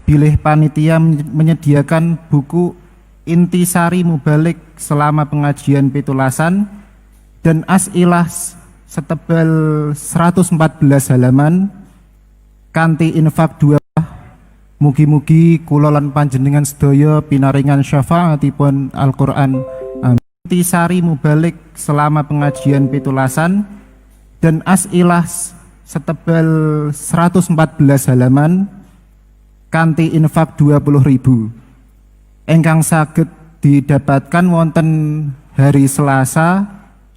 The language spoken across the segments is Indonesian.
bilih panitia menyediakan buku Intisari Mubalik selama pengajian pitulasan dan as'ilah setebal 114 halaman kanthi infak 2. Mugi-mugi kula lan panjenengan sedaya pinaringan syafaatipun Al-Qur'an. Intisari Mubalik selama pengajian pitulasan dan as'ilah setebal 114 halaman kanthi infak 20.000 ingkang saged didapatkan wonten hari Selasa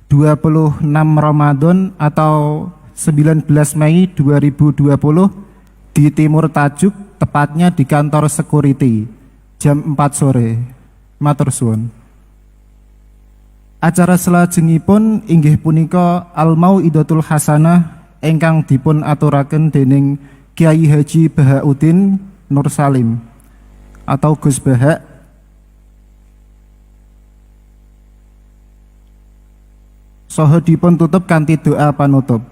26 Ramadan atau 19 Mei 2020 di Timur Tajuk, tepatnya di kantor security jam 4 sore. Matur suwun. Acara selajengipun inggih punika Al-Mau'idatul Hasanah ingkang dipun aturaken dening Kiai Haji Bahauddin Nur Salim atau Gus Bahak. Saha dipun tutup kanthi doa panutup.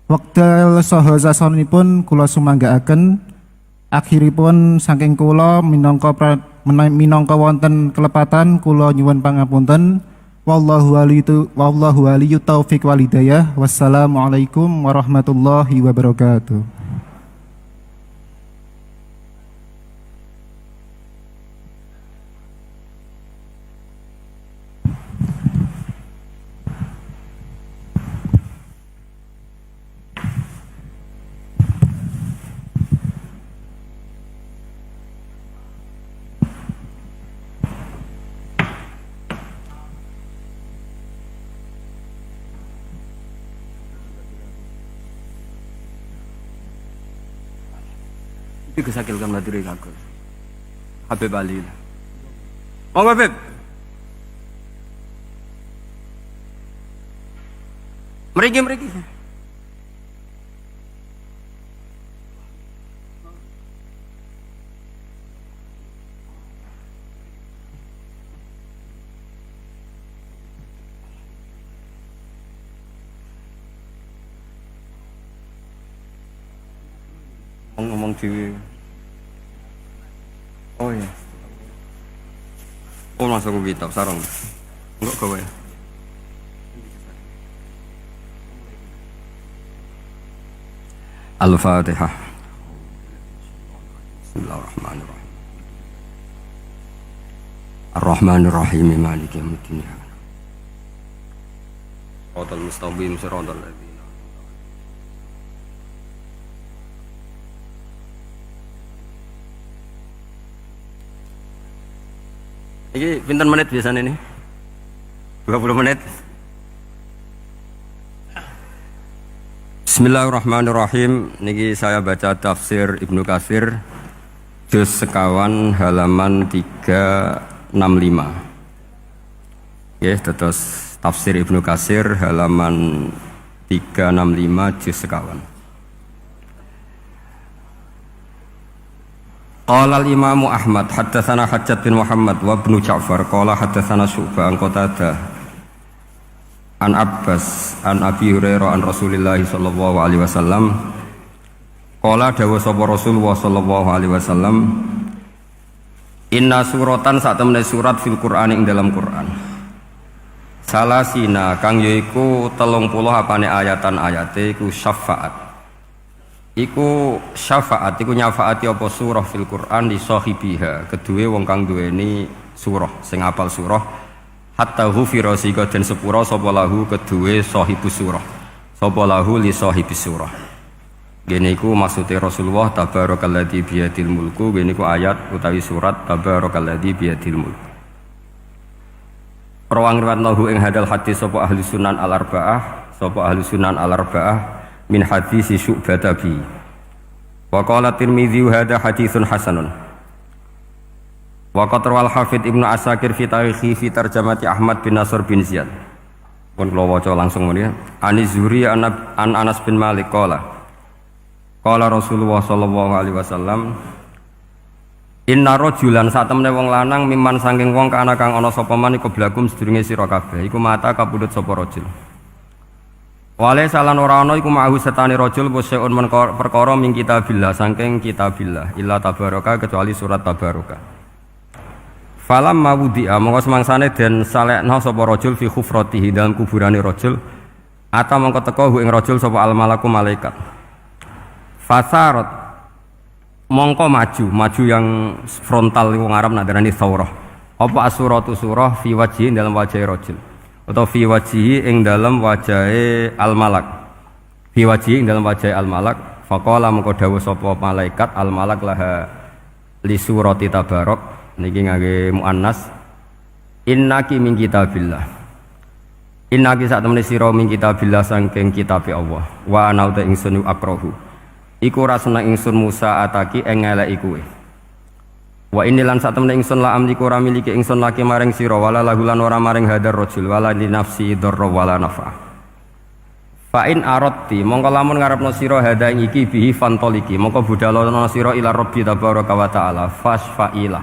Wekdal saha sasonipun kula sumanggaaken, akhiripun saking kula minangka wonten kelepatan kula nyuwun pangapunten. Wallahu waliyyu taufiq wal hidayah. Wassalamualaikum warahmatullahi wabarakatuh. Iki kesakil kan materi kakak. Habib Ali. Oh Habib. Meriki. Ngomong di. Oh iya. Oh langsung aku kitab sarung. Enggak gawe. Al-Fatihah. Bismillahirrahmanirrahim. Ar-Rahmanirrahim Maliki yaumiddin. Shiratal mustaqim shiratal ladzina. Ini pinten menit biasanya ini? 20 menit. Bismillahirrahmanirrahim. Niki saya baca tafsir Ibnu Katsir juz sekawan halaman 365. Ya, terus tafsir Ibnu Katsir halaman 365 juz sekawan. Qala al-Imam Ahmad haddatsana Hajjaj bin Muhammad wa Ibnu Ja'far qala haddatsana Syu'bah an Qatadah an Abbas an Abi Hurairah an Rasulillah sallallahu alaihi wasallam qala dawa sapa Rasulullah sallallahu alaihi wasallam inna suratan sak temene surat fil Qur'an ing dalam Qur'an salasina kang yaiku 30 apane ayatan-ayate iku syafaat. Iku syafaat, iku nyafaati apa surah fil Qur'an li sahibiha, kedue wong kang duweni surah, sing apal surah, hatta ghufira sika den sepura sapa lahu kedue sahibus surah, sapa lahu li sahibis surah. Gene iku maksude Rasulullah tabarakalladzi biyadil mulku, gene iku ayat utawi surat tabarakalladzi biyadil mulku. Rawang riwayat ing hadal hadis sapa ahli sunan al-arba'ah min hadisi Syu'bah bi. Wa qala Tirmidzi hadza haditsun hasanun. Wa qad rawal Hafidz Ibnu Asakir fi tarikhi fi tarjamati Ahmad bin Nasr bin Ziyad. Pun kula waca langsung mriki. Ani Zuhri an Anas bin Malik qala. Qala Rasulullah sallallahu alaihi wasallam inna rajulan sak temene wong lanang miman saking wong kana kang ana sapa man iku blagum sedurunge sira kabeh iku mata kapundhut sapa rajul. Wale salan ora ana iku ma'hu setane rajul poseun perkara min kitabillah saking kitabillah illa tabaraka kecuali surat tabaraka. Falam mawudi'a mongko semangsane den salekno sapa rajul fi khufratihi dalam kuburane rajul ata mongko teka ing rajul sapa al malaku malaikat. Fasarat mongko maju yang frontal wong Arab nak darani thawrah. Apa asuratu surah fi wajhi dalam wajah rajul. Atau fi wajhi ing dalam wajahe al malak. Fi wajhi ing dalam wajahe al malak faqala mengko dawuh sapa malaikat al malak laha li surati tabarok niki ngangge muannas innaki min kitabillah. Innaki sak temene sira min kitabillah saking kitabe Allah wa ana uta ingsun akrahu. Iku ora seneng ingsun Musa ataki ing ngeleki kowe. Wa inilan sak temene ingsun la amliku ora miliki ingsun laki maring sira wala lahulan ora maring hadar rajul wala li nafsi darra wala nafa. Fa in aradti mongko lamun ngarepno sira hada ing iki bihi fantoliki mongko budalono sira ila rabbi tabaraka wa taala fasfaila.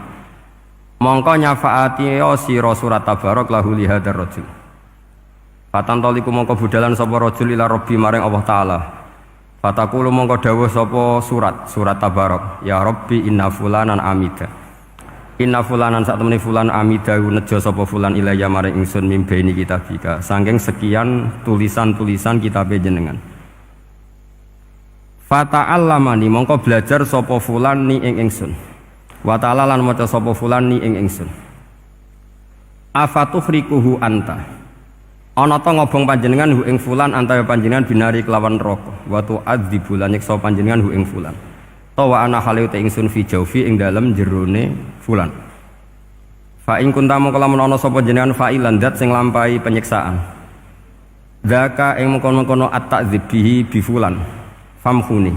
Mongko nyafaati sira surat tabarak lahu li hadar rajul. Fatantoliku mongko budalan sapa rajul ila rabbi maring Allah taala. Fatakulu mongko dawuh sapa surat tabarak ya rabbi inna fulanan amida. Inna fulanan sak temene fulan amida nejo sapa fulan ilaya maring ingsun mimbaini kitabika saking sekian tulisan-tulisan kitabe jenengan. Fata'allamani mongko belajar sapa fulan ni ing ingsun. Wa ta'ala lan maca sapa fulan ni ing ingsun. Afatuhrikuhu anta. Ana ta ngobong panjenengan hu ing fulan antaya panjenengan binari kelawan neraka wa tu'adzibu lan nyiksa panjenengan hu ing fulan. Tawa ana khaliu te ingsun fi jaufi ing dalem jerone fulan. Fa ing kuntamu kalamun ana sapa jenengan fa'ilan dat sing lampahi penyiksaan. Dzaka ing mengkono-kono at-ta'dzib bihi bi fulan. Famkhuni.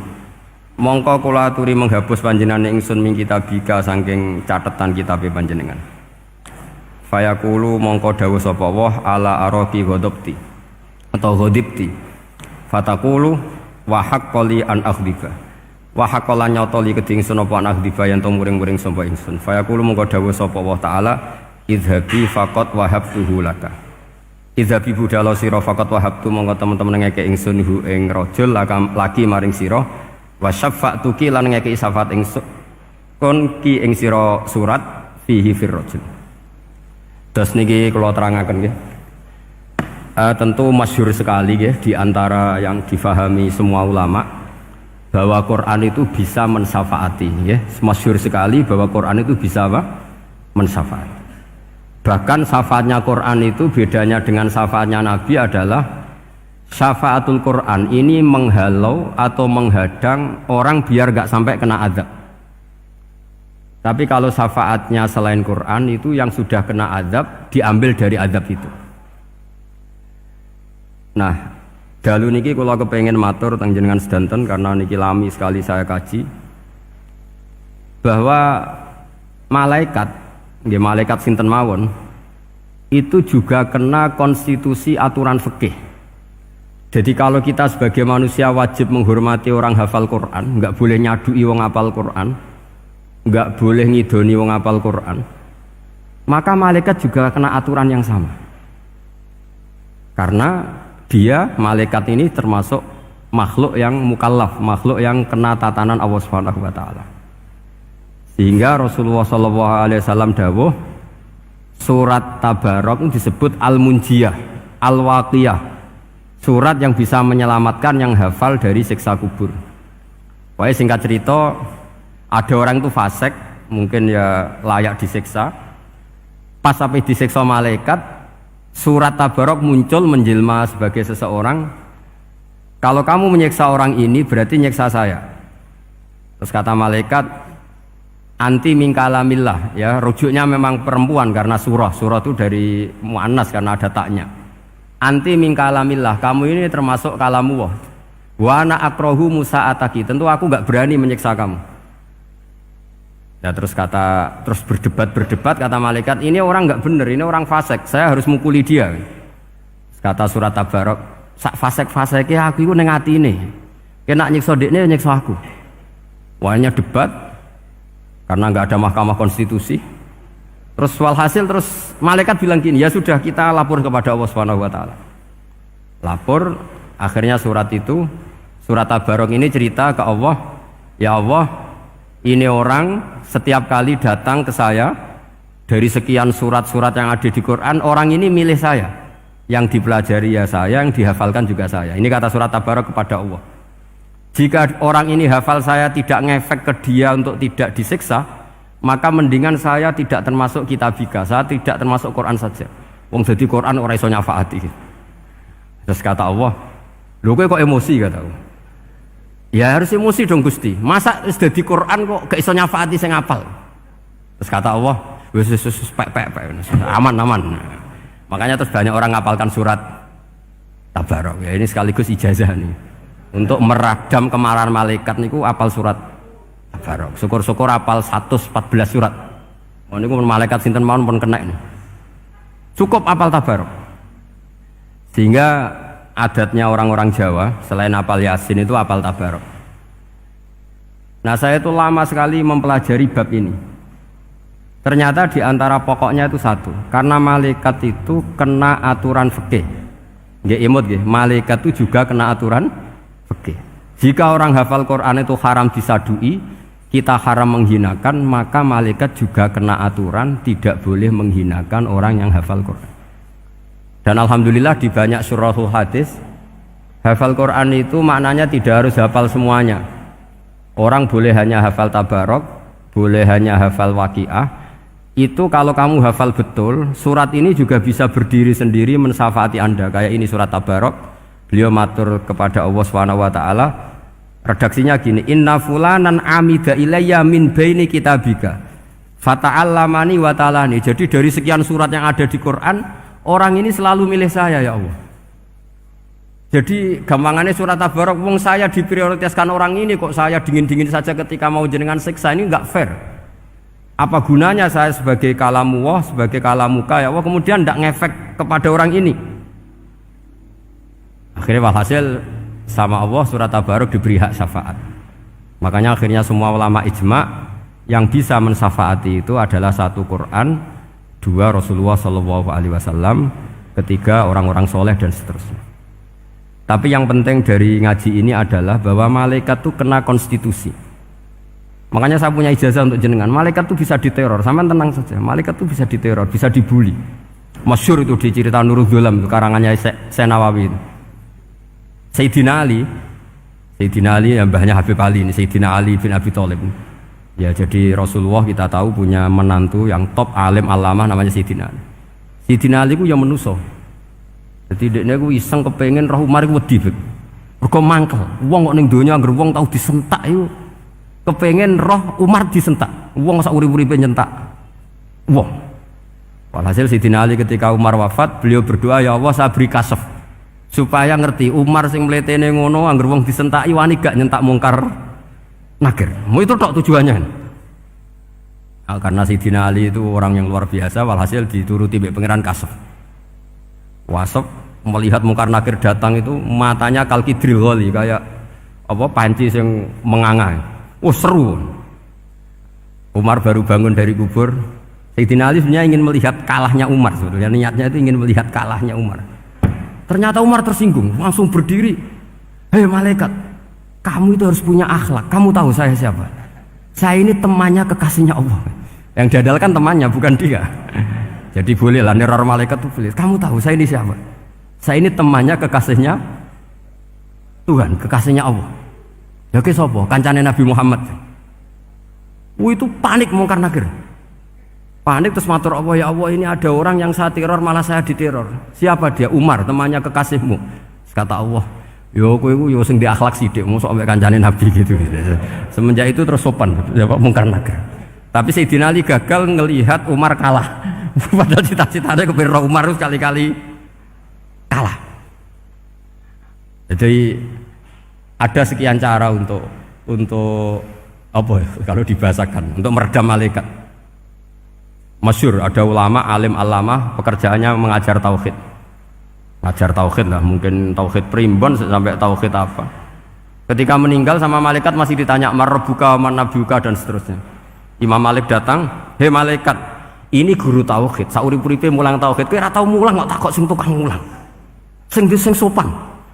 Mongko kula aturi menghapus panjenengan ingsun min kitabika saking catetan kitabe panjenengan. Fayaqulu mongko dawuh sapa Allah ala araqi ghadabti atau ghadibti. Fataqulu wa haqqali an akhdhiba. Wa haqqalan nyotoli keding sun apa an akhdhiba yen to muring-muring sapa ingsun. Fayaqulu mongko dawuh sapa Allah taala idhabi faqat wahabtuhu laka. Idhabi budala sira faqat wahabtu mongko temen-temen ngeke ingsun hu ing rajul laki maring sira wa syafa'tuki lan ngeke syafaat ingsun kon ki ing sira surat fihi fir rajul. Terus niki kalau terangaken nggih. Tentu masyhur sekali nggih di antara yang difahami semua ulama bahwa Quran itu bisa mensyafaati nggih. Masyhur sekali bahwa Quran itu bisa apa? Mensyafaati. Bahkan syafaatnya Quran itu bedanya dengan syafaatnya Nabi adalah syafaatul Quran ini menghalau atau menghadang orang biar gak sampai kena azab. Tapi kalau syafaatnya selain Quran itu yang sudah kena azab diambil dari azab itu. Nah, dalu niki kula kepengin matur teng jenengan sedanten karena niki lami sekali saya kaji bahwa malaikat, nggih malaikat sinten mawon itu juga kena konstitusi aturan fikih. Jadi kalau kita sebagai manusia wajib menghormati orang hafal Quran, nggak boleh nyadui wong hafal Quran. Enggak boleh ngidoni wong apal Quran, maka malaikat juga kena aturan yang sama karena dia malaikat ini termasuk makhluk yang mukallaf, makhluk yang kena tatanan Allah Subhanahu wa taala. Sehingga Rasulullah SAW dawuh surat Tabarok disebut Al-Munjiyah, Al-Waqiyah, surat yang bisa menyelamatkan yang hafal dari siksa kubur. Pokoknya singkat cerita, ada orang itu fasik, mungkin ya layak disiksa. Pas sampai disiksa malaikat, surat Tabarok muncul menjelma sebagai seseorang. Kalau kamu menyiksa orang ini berarti nyiksa saya. Terus kata malaikat, anti min kalamillah, ya rujuknya memang perempuan karena surah itu dari muannas karena ada taknya. Anti min kalamillah, kamu ini termasuk kalamullah. Wa ana akrahu Musa ataki, tentu aku enggak berani menyiksa kamu. Ya terus berdebat kata malaikat, ini orang enggak benar, ini orang fasik, saya harus mukuli dia. Kata surat Tabarok, sak fasik-fasiknya aku itu ning atine. Kena nyiksa dekne nyiksa aku. Wahnya debat karena enggak ada mahkamah konstitusi. Terus walhasil terus malaikat bilang gini, ya sudah kita lapor kepada Allah Subhanahu wa taala. Lapor Akhirnya surat itu, surat Tabarok ini cerita ke Allah, ya Allah, ini orang setiap kali datang ke saya dari sekian surat-surat yang ada di Quran, orang ini milih saya, yang dipelajari ya saya, yang dihafalkan juga saya. Ini kata surat Tabarok kepada Allah. Jika orang ini hafal saya tidak ngefek ke dia untuk tidak disiksa, maka mendingan saya tidak termasuk kitabika, saya tidak termasuk Quran saja. Wong jadi Quran ora iso nyafaati. Terus kata Allah, lho kowe kok emosi kata Allah. Ya harus emosi dong Gusti. Masa wis dadi Quran kok gak iso nyafaati sing apal. Terus kata Allah, wis pek aman. Makanya terus banyak orang ngapalkan surat Tabarok. Ya ini sekaligus ijazah nih. Untuk meradam kemarahan malaikat niku apal surat Tabarok. Syukur-syukur apal 114 surat. Oh niku malaikat sinten mawon pun kena ini. Cukup apal Tabarok. Sehingga adatnya orang-orang Jawa selain apal Yasin itu apal Tabarok. Nah saya itu lama sekali mempelajari bab ini. Ternyata di antara pokoknya itu satu, karena malaikat itu kena aturan fikih. Nggih imut nggih, malaikat itu juga kena aturan fikih. Jika orang hafal Quran itu haram disadui, kita haram menghinakan, maka malaikat juga kena aturan tidak boleh menghinakan orang yang hafal Quran. Dan alhamdulillah di banyak surahul hadis hafal Quran itu maknanya tidak harus hafal semuanya. Orang boleh hanya hafal Tabarok, boleh hanya hafal Waqiah. Itu kalau kamu hafal betul, surat ini juga bisa berdiri sendiri mensyafaati Anda. Kayak ini surat Tabarok, beliau matur kepada Allah Subhanahu wa taala. Redaksinya gini, inna fulanan amida ilayya min baini kitabika fata'allamani wa ta'alani. Jadi dari sekian surat yang ada di Quran, orang ini selalu milih saya ya Allah. Jadi gampangannya surat Tabarok, wong saya diprioritaskan orang ini kok saya dingin-dingin saja ketika mau jenengan siksa, ini enggak fair. Apa gunanya saya sebagai kalamullah, sebagai kalamuka ya Allah, kemudian enggak ngefek kepada orang ini. Akhirnya walhasil sama Allah surat Tabarok diberi hak syafaat. Makanya akhirnya semua ulama ijma yang bisa mensyafaati itu adalah satu Quran, dua Rasulullah SAW, ketiga orang-orang soleh dan seterusnya. Tapi yang penting dari ngaji ini adalah bahwa malaikat itu kena konstitusi. Makanya saya punya ijazah untuk jenengan. Malaikat itu bisa diteror, sama tenang saja. Malaikat itu bisa diteror, bisa dibully. Masyhur itu di cerita Nurul Dholam, karangannya Senawawi. Sayyidina Ali yang mbahnya Habib Ali ini, Sayyidina Ali bin Abi Thalib. Ya jadi Rasulullah kita tahu punya menantu yang top alim alamah namanya Sayyidina Ali. Sayyidina Ali ku yang menuso. Jadi dekne ku iseng kepengin roh Umar ku wedi. Mergo mangkel. Wong kok ning donya anggere wong tau disentak iku kepengin roh Umar disentak. Wong sak urip-uripe nyentak wong. Walhasil Sayyidina Ali ketika Umar wafat, beliau berdoa, ya Allah saya beri kasaf supaya ngerti Umar sing mletene ngono anggere wong disentaki wani gak nyentak mungkar nakir. Mau itu tok tujuannya. Nah, karena Sayyidina Ali itu orang yang luar biasa, walhasil dituruti mbek pangeran kasaf. Wasaf melihat mungkar nakir datang itu matanya kalkidril ghali, kayak apa panci yang menganga. Oh seru. Umar baru bangun dari kubur. Sayyidina Ali sebenarnya ingin melihat kalahnya Umar, sebetulnya niatnya itu ingin melihat kalahnya Umar. Ternyata Umar tersinggung, langsung berdiri. Hei malaikat, kamu itu harus punya akhlak. Kamu tahu saya siapa? Saya ini temannya kekasihnya Allah. Yang diandalkan temannya, bukan dia. Jadi bolehlah neror malaikat itu boleh. Kamu tahu saya ini siapa? Saya ini temannya kekasihnya Tuhan, kekasihnya Allah. Ya ke sapa? Kancane Nabi Muhammad. Itu panik mungkar nakir. Panik terus matur Allah, ya Allah ini ada orang yang saya teror malah saya diteror. Siapa dia? Umar, temannya kekasihmu. Kata Allah, yo kowe iku yo sing di akhlak sithik, mosok ambek kancane Nabi gitu. Semenjak itu terus sopan, jawab mungkar nakir. Tapi Sayyidina Ali gagal ngelihat Umar kalah. Padahal cita-citanya kepira Umar itu sekali-kali kalah. Jadi ada sekian cara untuk apa kalau dibahasakan untuk meredam malaikat. Masyhur ada ulama alim alamah pekerjaannya mengajar tauhid. Ngajar tauhid lah, mungkin tauhid primbon sampai tauhid apa. Ketika meninggal sama malaikat masih ditanya marbuka manabuka dan seterusnya. Imam Malik datang, "Hei malaikat, ini guru tauhid, saurip-uripe mulang tauhid. Kowe ora tau mulang kok takok sing tukang mulang. Sing sopan.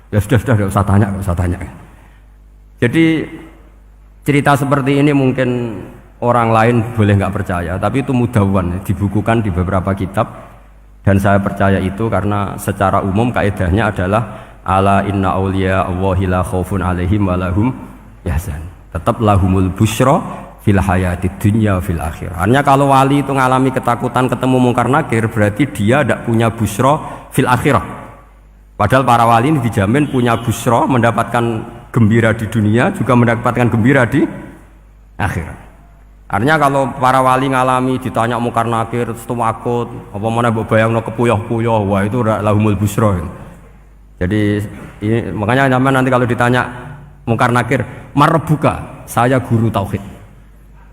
Ya sudah, nggak usah tanya. Jadi cerita seperti ini mungkin orang lain boleh nggak percaya, tapi itu mudawwan, dibukukan di beberapa kitab, dan saya percaya itu karena secara umum kaidahnya adalah ala inna auliya Allahi la khaufun alaihim wa lahum yahzan. Tetap lahumul busyra fil hayatid dunya fil akhirah. Artinya kalau wali itu ngalami ketakutan ketemu mungkar nakir, berarti dia tidak punya busyra fil akhirah. Padahal para wali ini dijamin punya busyra, mendapatkan gembira di dunia, juga mendapatkan gembira di akhirat. Artinya kalau para wali ngalami ditanya mungkar nakir, setuakut, apa mana bayangno kepuyah-puyah, wah itu lahumul busyra. Jadi ini, makanya zaman nanti kalau ditanya mungkar nakir, marbuka, saya guru tauhid,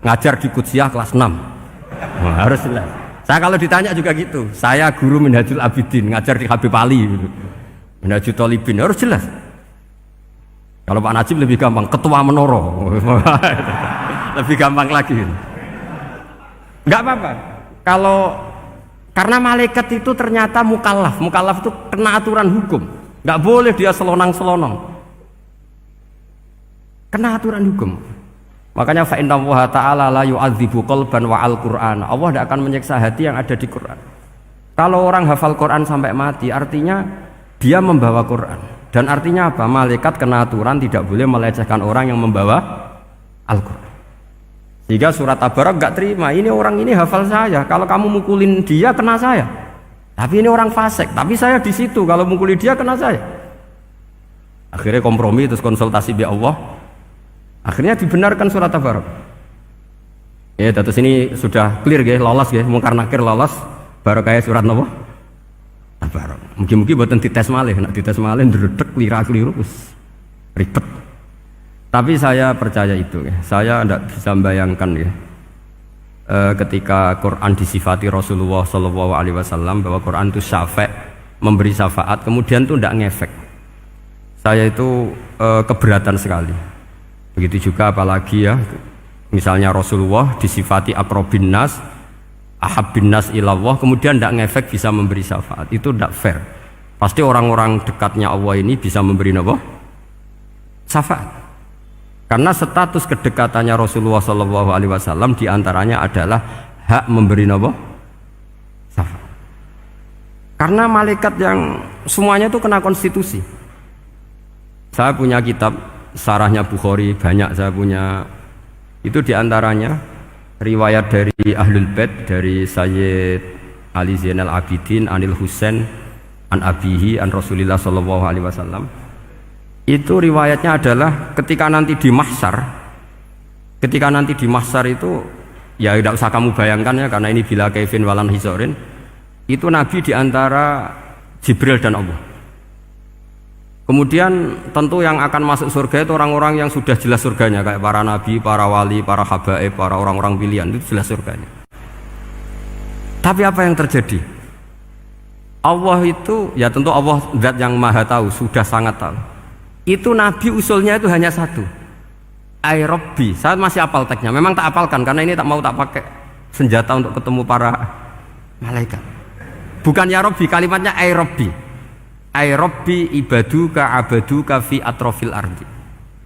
ngajar di Qudsiyah kelas 6. Nah, harus jelas. Saya kalau ditanya juga gitu, saya guru Minhajul Abidin, ngajar di Habib Ali gitu. Minhajul Thalibin, harus jelas. Kalau Pak Najib lebih gampang, ketua menoro. Lebih gampang lagi. Enggak apa-apa. Kalau karena malaikat itu ternyata mukallaf. Mukallaf itu kena aturan hukum. Enggak boleh dia selonang-selonong. Kena aturan hukum. Makanya fa inna Allah ta'ala la yu'adzibu qalban wa al-Qur'an. Allah tidak akan menyiksa hati yang ada di Quran. Kalau orang hafal Quran sampai mati, artinya dia membawa Quran. Dan artinya apa? Malaikat kena aturan tidak boleh melecehkan orang yang membawa Al-Quran. Sehingga surat Tabarak gak terima, ini orang ini hafal saya, kalau kamu mukulin dia kena saya. Tapi ini orang fasik, tapi saya di situ, kalau mukulin dia kena saya. Akhirnya kompromi, terus konsultasi bi Allah. Akhirnya dibenarkan surat Tabarak. Ya, terus ini sudah clear ya, lolos ya, mungkar nakir lolos, baru kayak surat Nabi Tabarak. Mungkin buatan dites malih, nak dites malih ndredeg keliru ribet. Tapi saya percaya itu ya. Saya tidak bisa membayangkan ya. Ketika Quran disifati Rasulullah SAW bahwa Quran itu syafa', memberi syafaat, kemudian itu tidak ngefek. Saya itu keberatan sekali. Begitu juga apalagi ya, misalnya Rasulullah disifati aqrabin nas, ahabbin nas ilallah, kemudian tidak ngefek bisa memberi syafaat. Itu tidak fair. Pasti orang-orang dekatnya Allah ini bisa memberi apa? Syafaat. Karena status kedekatannya Rasulullah SAW diantaranya adalah hak memberi apa? Syafaat. Karena malaikat yang semuanya itu kena konstitusi. Saya punya kitab Syarahnya Bukhari, banyak saya punya. Itu diantaranya riwayat dari Ahlul Bait, dari Sayyid Ali Zainal Abidin, Anil Husain, an Abihi, an Rasulillah SAW. Itu riwayatnya adalah ketika nanti di mahsyar itu ya tidak usah kamu bayangkan ya, karena ini bila kaifin walan hisorin, itu Nabi diantara Jibril dan Allah. Kemudian tentu yang akan masuk surga itu orang-orang yang sudah jelas surganya, kayak para nabi, para wali, para habaib, para orang-orang pilihan, itu jelas surganya. Tapi apa yang terjadi? Allah itu, ya tentu Allah zat yang maha tahu, sudah sangat tahu. Itu Nabi usulnya itu hanya satu, Ay Rabbi. Saya masih apal teksnya, memang tak apalkan karena ini tak mau tak pakai senjata untuk ketemu para malaikat. Bukan ya Rabbi, kalimatnya Ay Rabbi. Ay Rabbi ibaduka abaduka fi atrofil ardi.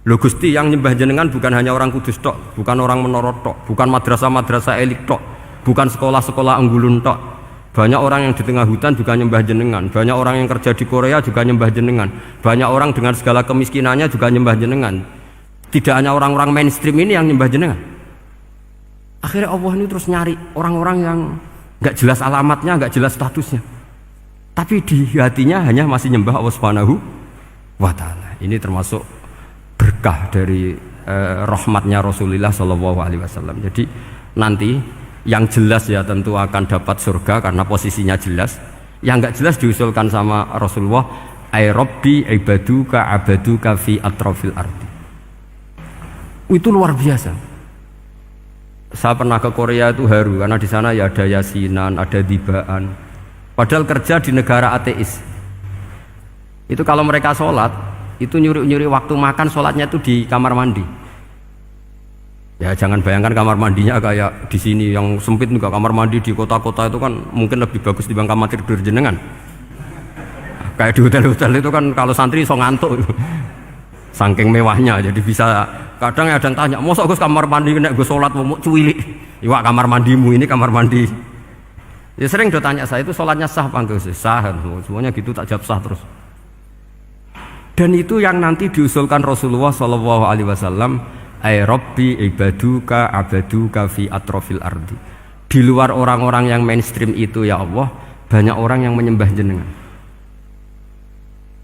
Loh Gusti, yang nyembah jenengan bukan hanya orang kudus tok, bukan orang menorot tok, bukan madrasah-madrasah elit tok, bukan sekolah-sekolah anggulun tok. Banyak orang yang di tengah hutan juga nyembah jenengan, banyak orang yang kerja di Korea juga nyembah jenengan, banyak orang dengan segala kemiskinannya juga nyembah jenengan. Tidak hanya orang-orang mainstream ini yang nyembah jenengan. Akhirnya Allah ini terus nyari orang-orang yang gak jelas alamatnya, gak jelas statusnya, tapi di hatinya hanya masih nyembah Allah Subhanahu wa ta'ala. Ini termasuk berkah dari rahmatnya Rasulullah SAW. Jadi nanti yang jelas ya tentu akan dapat surga karena posisinya jelas. Yang enggak jelas diusulkan sama Rasulullah, ay Rabbi ibaduka abaduka fi atrofil ardi. Itu luar biasa. Saya pernah ke Korea itu haru karena di sana ya ada yasinan, ada dibaan. Padahal kerja di negara ateis. Itu kalau mereka sholat, itu nyuri-nyuri waktu makan, sholatnya itu di kamar mandi. Ya jangan bayangkan kamar mandinya kayak di sini yang sempit juga. Kamar mandi di kota-kota itu kan mungkin lebih bagus dibanding kamar tidur jenengan. Kayak di hotel-hotel itu kan kalau santri so ngantuk. Saking mewahnya jadi bisa kadang ada yang tanya, "Mosok Gus kamar mandi nek Gus salat mau cuwilik?" Iwak kamar mandimu ini kamar mandi. Ya sering do tanya saya itu salatnya sah apa enggak Gus? Sah. Semuanya gitu tak jawab sah terus. Dan itu yang nanti diusulkan Rasulullah sallallahu alaihi wasallam, "Ai rabbi ibaduka abaduka fi atrofil ardi." Di luar orang-orang yang mainstream itu ya Allah, banyak orang yang menyembah jenengan.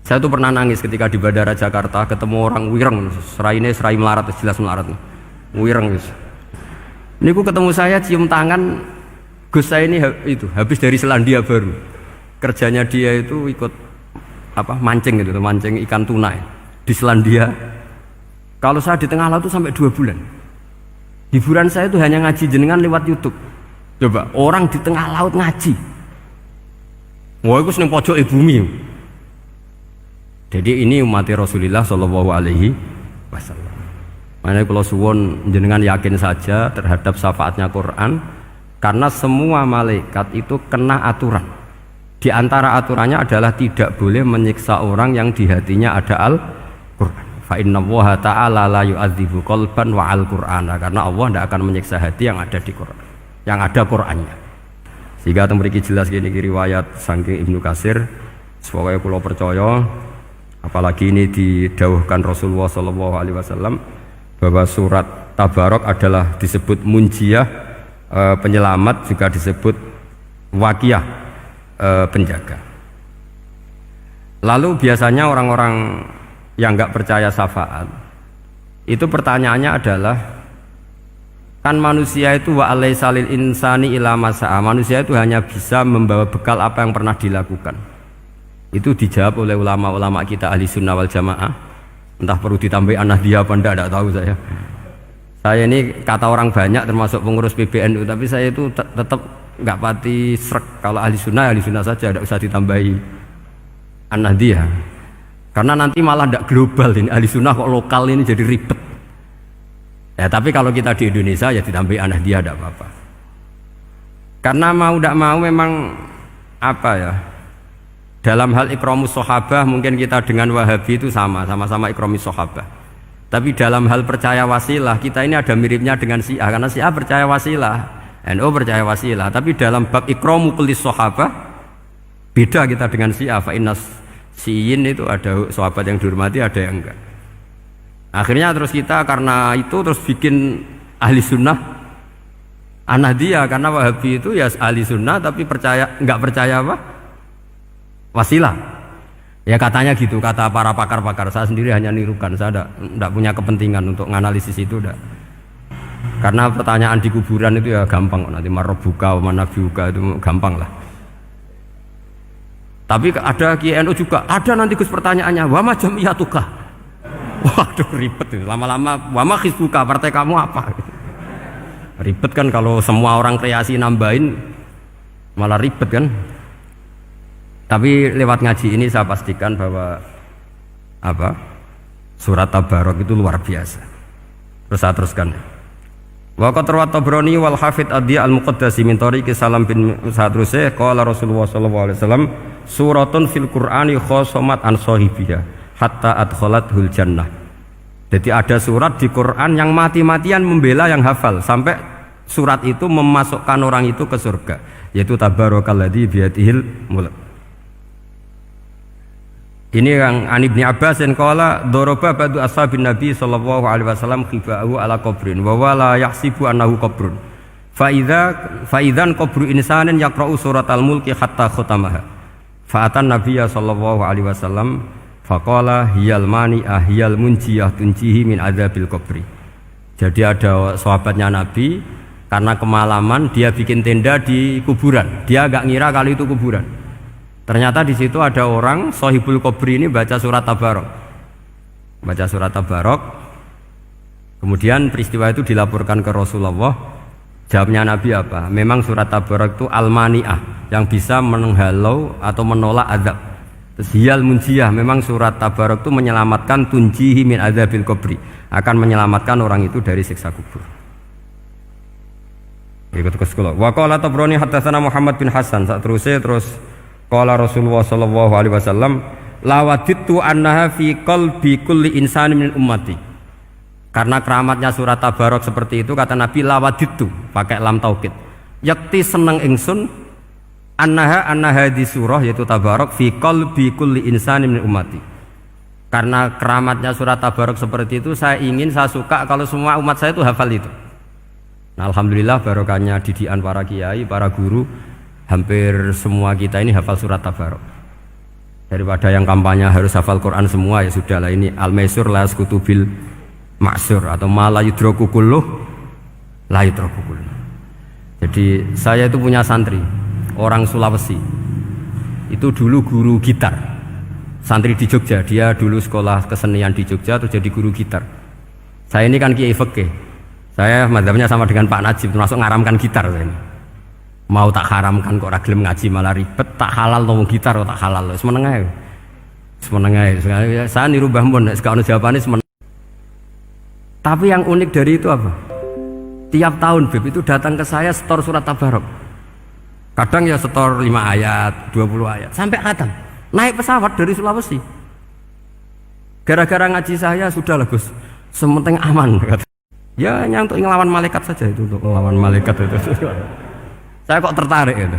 Saya tuh pernah nangis ketika di Bandara Jakarta ketemu orang wireng, serai melarat, jelas melarat. Wireng guys. Niku ketemu saya cium tangan, Gus saya ini itu habis dari Selandia Baru. Kerjanya dia itu ikut mancing gitu, mancing ikan tuna di Selandia. Kalau saya di tengah laut itu sampai 2 bulan. Hiburan saya itu hanya ngaji jenengan lewat YouTube. Coba orang di tengah laut ngaji. Wah, itu seneng pojok bumi. Jadi ini umat Rasulullah Shallallahu Alaihi Wasallam. Makanya kalau suwon jenengan yakin saja terhadap syafaatnya Quran, karena semua malaikat itu kena aturan. Di antara aturannya adalah tidak boleh menyiksa orang yang di hatinya ada Al-Quran. Fa inna Allaha ta'ala la yu'adzibu qalban wa al-Qur'ana, karena Allah tidak akan menyiksa hati yang ada di Quran, yang ada Qurannya. Sehingga memiliki jelas gini riwayat saking Ibnu Katsir, supaya kula percaya. Apalagi ini didawuhkan Rasulullah SAW bahwa surat Tabarok adalah disebut munjiyah, penyelamat, juga disebut wakiyah, penjaga. Lalu biasanya orang-orang yang nggak percaya syafaat itu pertanyaannya adalah, kan manusia itu wa alaisalil insani ila masa'a, manusia itu hanya bisa membawa bekal apa yang pernah dilakukan. Itu dijawab oleh ulama-ulama kita ahli sunnah wal jamaah. Entah perlu ditambahi anahdia apa enggak tahu saya. Saya ini kata orang banyak termasuk pengurus PBNU, tapi saya itu tetap nggak pati srek. Kalau ahli sunnah saja, tidak usah ditambahi anahdia. Karena nanti malah tidak global ini, ahli sunnah kok lokal ini jadi ribet. Ya tapi kalau kita di Indonesia ya ditambahi anahdia tidak apa-apa. Karena mau tidak mau memang dalam hal ikramus sahabah mungkin kita dengan Wahabi itu sama-sama ikramus sahabah. Tapi dalam hal percaya wasilah kita ini ada miripnya dengan Syiah, karena Syiah percaya wasilah, NU percaya wasilah. Tapi dalam bab ikramu kulis sahabah beda kita dengan Syiah. Fa innas Syiin itu ada sahabat yang dihormati, ada yang enggak. Akhirnya terus kita karena itu terus bikin ahli sunnah Anahdiyah, karena Wahabi itu ya ahli sunnah tapi enggak percaya wasilah. Ya katanya gitu, kata para pakar-pakar. Saya sendiri hanya nirukan, saya tidak punya kepentingan untuk menganalisis itu. Karena pertanyaan di kuburan itu ya gampang, nanti marobuka, manabiuka itu gampang lah. Tapi ada KNU juga, ada nanti Gus pertanyaannya, wama jamiyatuka. Waduh ribet itu, lama-lama wama hizbuka, partai kamu apa? Ribet kan kalau semua orang kreasi nambahin, malah ribet kan. Tapi lewat ngaji ini saya pastikan bahwa surat Tabarok itu luar biasa. Terus saya teruskan. Wa qad rawat Tabrani wal Hafidz Adhiya al-Muqaddasi min tariqi Salam bin Sadrusih qala Rasulullah sallallahu alaihi wasallam suratun fil Qur'ani khosomat an sahibiha hatta adkhalathul jannah. Jadi ada surat di Quran yang mati-matian membela yang hafal sampai surat itu memasukkan orang itu ke surga, yaitu Tabarakalladzi biyadihil mulk. Ini yang An Ibni Abbas yang qala daraba ba'du ashabin Nabi sallallahu alaihi wasallam khiba'ahu ala qabrin wa wala yahsibu annahu qabrun fa idzan qabru insanin yaqra'u suratal mulki hatta khatamaha fa atan nabiyya sallallahu alaihi wasallam faqala hiyal mani'ah hiyal munjiyah tunjihi min adzabil qabri. Jadi ada sahabatnya Nabi, karena kemalaman dia bikin tenda di kuburan, dia agak ngira kali itu kuburan. Ternyata di situ ada orang Sohibul Qabri ini baca surat Tabarok. Kemudian peristiwa itu dilaporkan ke Rasulullah. Jawabnya Nabi apa? Memang surat Tabarok itu al-mani'ah, yang bisa menghalau atau menolak azab. Terus hiyal munjiyah, memang surat Tabarok itu menyelamatkan tunjihi min adzabil qabri, akan menyelamatkan orang itu dari siksa kubur. Ikut ke sekolah. Wa qala Tabrani haddatsana Muhammad bin Hasan. Saat terus Qala Rasulullah sallallahu alaihi wasallam, "Lawadittu annaha fi qalbi kulli insani min ummati." Karena keramatnya surat Tabarok seperti itu, kata Nabi, lawadittu pakai lam taukid. Yakti seneng ingsun annaha di surah yaitu Tabarok fi qalbi kulli insani min ummati. Karena keramatnya surat Tabarok seperti itu, saya suka kalau semua umat saya itu hafal itu. Nah, alhamdulillah barokahnya didikan para kiai, para guru, hampir semua kita ini hafal surat Tabarok. Daripada yang kampanye harus hafal Quran semua, ya sudahlah, ini al-maisur la yasqutubil maksur atau ma la yudraku kulluh la yudraku kulluh. Jadi saya itu punya santri orang Sulawesi. Itu dulu guru gitar. Santri di Jogja, dia dulu sekolah kesenian di Jogja terus jadi guru gitar. Saya ini kan kiai fikih. Saya madzhabnya sama dengan Pak Najib, termasuk ngaramkan gitar saya ini. Mau tak haramkan kok ora gelem ngaji malah ribet, tak halal ngomong gitar kok tak halal. Semeneng ae. Semeneng ae. Saya niru Mbah Mun nek ono jawabane semeneng. Tapi yang unik dari itu apa? Tiap tahun Bib itu datang ke saya setor surat Tabarok. Kadang ya setor 5 ayat, 20 ayat, sampai khatam. Naik pesawat dari Sulawesi. Gara-gara ngaji saya sudahlah Gus, sementing aman. Ya hanya untuk ngelawan malaikat saja itu, untuk ngelawan malaikat itu. Saya kok tertarik itu.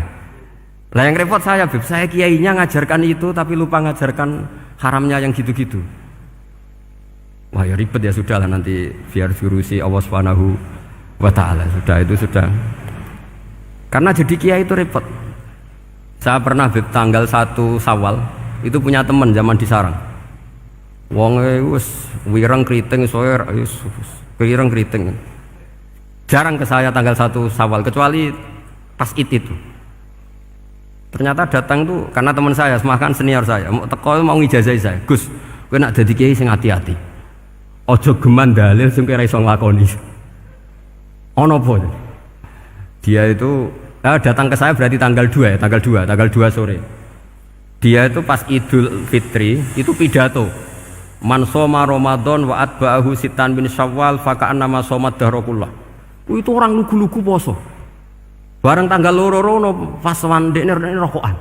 Lah yang repot saya Bib, saya kiainya ngajarkan itu tapi lupa ngajarkan haramnya yang gitu-gitu. Wah ya ribet ya sudahlah, nanti biar diurusi Allah Subhanahu wa taala. Sudah itu sudah. Karena jadi kiai itu repot. Saya pernah tanggal 1 Syawal itu punya teman zaman di Sarang. Wonge wis wireng kriting soe wireng kriting. Jarang ke saya tanggal 1 Syawal kecuali pas itu. Ternyata datang tuh karena teman saya, semakan senior saya. Teko mau ngijazahi saya. Gus, kowe nak dadi kiai sing hati-hati. Ojo geman dalil sing ora iso nglakoni. Ono apa? Dia itu datang ke saya berarti tanggal 2 ya, tanggal 2 sore. Dia itu pas Idul Fitri itu pidato. Man shoma Ramadan wa atba'ahu sitan bin Syawal faka'annama shomat dahrakullah. Itu orang lugu-lugu poso. Bareng tanggal loro pas wandekne rokokan.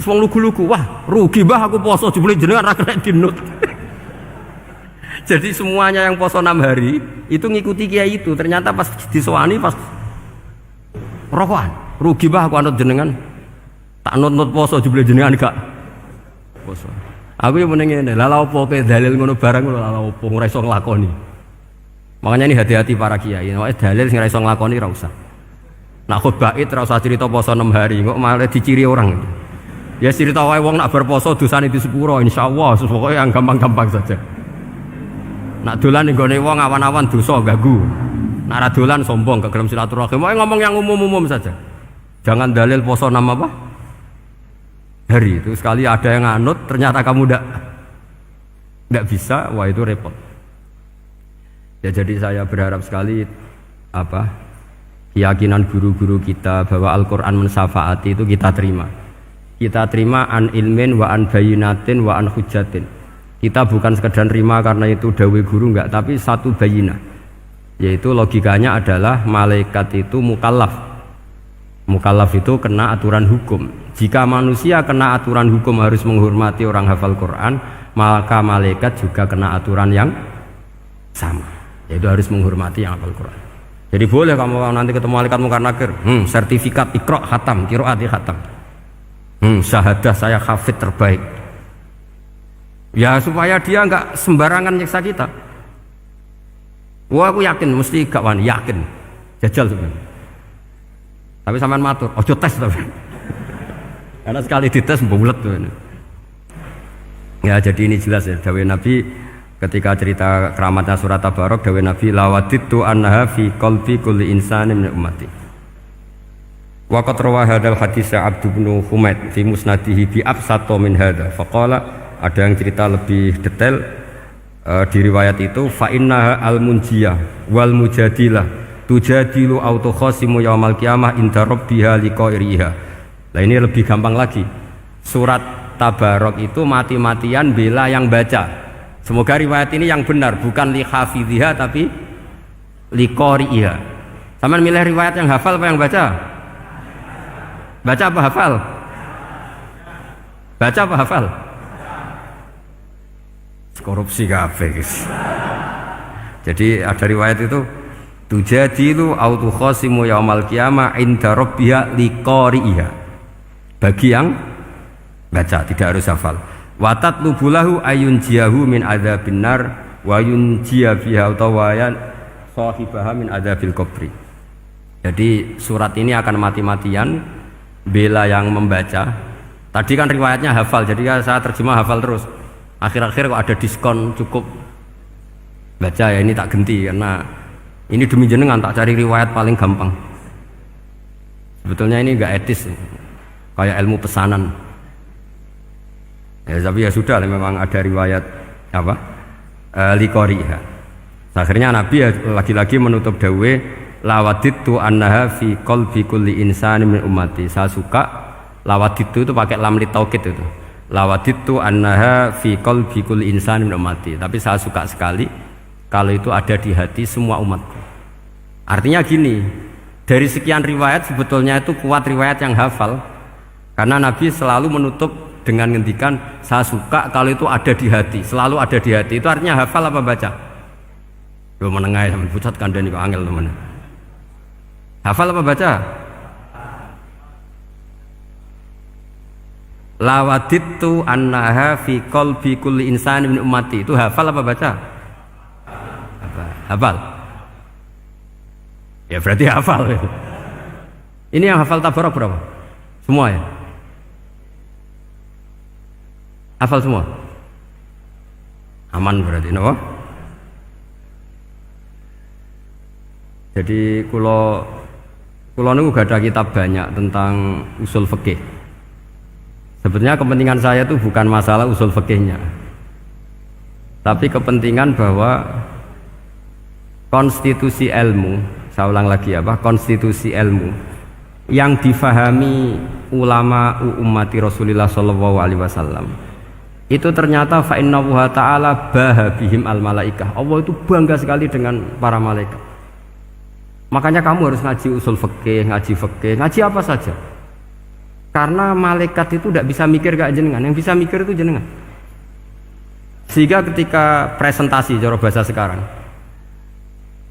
Wong lugu-lugu, wah rugi mbah aku poso jebule jenengan ra kena dinut. Jadi semuanya yang poso 6 hari itu ngikuti kiai itu. Ternyata pas disowani pas rokokan, rugi bah aku anut jenengan, tak nut poso jebule jenengan gak poso. Aku yang meneng ngene, lha opo kowe dalil ngono barang lho, lha opo ora iso nglakoni. Makanya ini hati-hati para kiai, nek dalil sing ora iso nglakoni ora usah. Nak khotbah id ora usah cerita poso 6 hari, kok malah diciri orang. Ya cerita wae wong nak berposo dosane di sepuro insyaallah, pokoke yang gampang-gampang saja. Nak dolan ning gone wong awan-awan dosa ganggu. Nara dolan sombong ke dalam silaturahim. Mau ngomong yang umum-umum saja. Jangan dalil poso nama apa? Hari itu sekali ada yang nganut, ternyata kamu tidak bisa, wah itu repot. Ya jadi saya berharap sekali keyakinan guru-guru kita bahwa Al-Quran mensyafaati itu kita terima. Kita terima an ilmin wa an bayinatin wa an hujatin. Kita bukan sekedar terima karena itu dawe guru enggak, tapi satu bayinah. Yaitu logikanya adalah malaikat itu mukallaf. Mukallaf itu kena aturan hukum. Jika manusia kena aturan hukum harus menghormati orang hafal Quran, maka malaikat juga kena aturan yang sama, yaitu harus menghormati yang hafal Quran. Jadi boleh kamu nanti ketemu malaikat mungkar nakir, sertifikat Iqra khatam, qiraati khatam, syahadah saya hafid terbaik. Ya supaya dia enggak sembarangan nyiksa kita. Wah aku yakin mesti gak wani, yakin jajal sebenarnya. Tapi sampean matur, ojo tes tapi. Karena sekali dites bulet tuh. Ya jadi ini jelas ya dawuh Nabi ketika cerita keramatnya surat Tabarok, dawuh Nabi lawadittu annaha fi qalbi kulli insanin min ummati. Wa qad rawa hadzal hadits Abdu bin Humaid fi musnadihi bi absato min hadza. Faqala ada yang cerita lebih detail. Di riwayat itu fa innaha al-munjiyah wal mujadilah tujadilu auto khasimu yaumal qiyamah inda rabbiha liqairiha. Nah ini lebih gampang lagi. Surat Tabarok itu mati-matian bela yang baca. Semoga riwayat ini yang benar, bukan li hafidhiha tapi liqairiha. Sama milih riwayat yang hafal apa yang baca? Baca apa hafal? Baca apa hafal? Korupsi kabeh guys. Jadi ada riwayat itu tujadilu au tukhasimu yaumal qiyamah inda rabbiha liqari'iha. Bagi yang baca tidak harus hafal. Wa tatlubulahu ayun jiyahu min adzabin nar wa yunjiya biha utawayan sahibaha min adzabil qabri. Jadi surat ini akan mati-matian bela yang membaca. Tadi kan riwayatnya hafal, jadi saya terjemah hafal terus. Akhir-akhir kok ada diskon cukup baca ya, ini tak ganti karena ini demi jenengan tak cari riwayat paling gampang. Sebetulnya ini enggak etis, kayak ilmu pesanan. Ya tapi ya sudah, memang ada riwayat apa? Liqariha. Akhirnya Nabi ya lagi-lagi menutup dawe lawaditu annaha fi qalbi kulli insani min ummati. Saya suka lawaditu itu pakai lam li taukid itu. Lawaditu annaha fi qalbi kulli insani min ummati. Tapi saya suka sekali kalau itu ada di hati semua umatku. Artinya gini, dari sekian riwayat sebetulnya itu kuat riwayat yang hafal. Karena Nabi selalu menutup dengan ngendikan saya suka kalau itu ada di hati, selalu ada di hati. Itu artinya hafal apa baca? Yo menengah sampean pucat kandhani kok angel teman. Hafal apa baca? Lawaditu annaha fi qalbi kulli insani min ummati. Itu hafal apa baca? Hafal. Ya berarti hafal. Ini yang hafal tabarok berapa? Semua ya? Hafal semua? Aman berarti, no? Jadi kulo niku gak ada kitab banyak tentang usul fikih. Sebetulnya kepentingan saya itu bukan masalah usul fikihnya, tapi kepentingan bahwa konstitusi ilmu, saya ulang lagi apa, konstitusi ilmu yang difahami ulama ummati Rasulullah sallallahu alaihi wasallam itu ternyata fa innahu ta'ala bahabihim al malaikah. Allah itu bangga sekali dengan para malaikat. Makanya kamu harus ngaji usul fikih, ngaji apa saja. Karena malaikat itu tidak bisa mikir kayak jenengan, yang bisa mikir itu jenengan. Sehingga ketika presentasi cara bahasa sekarang,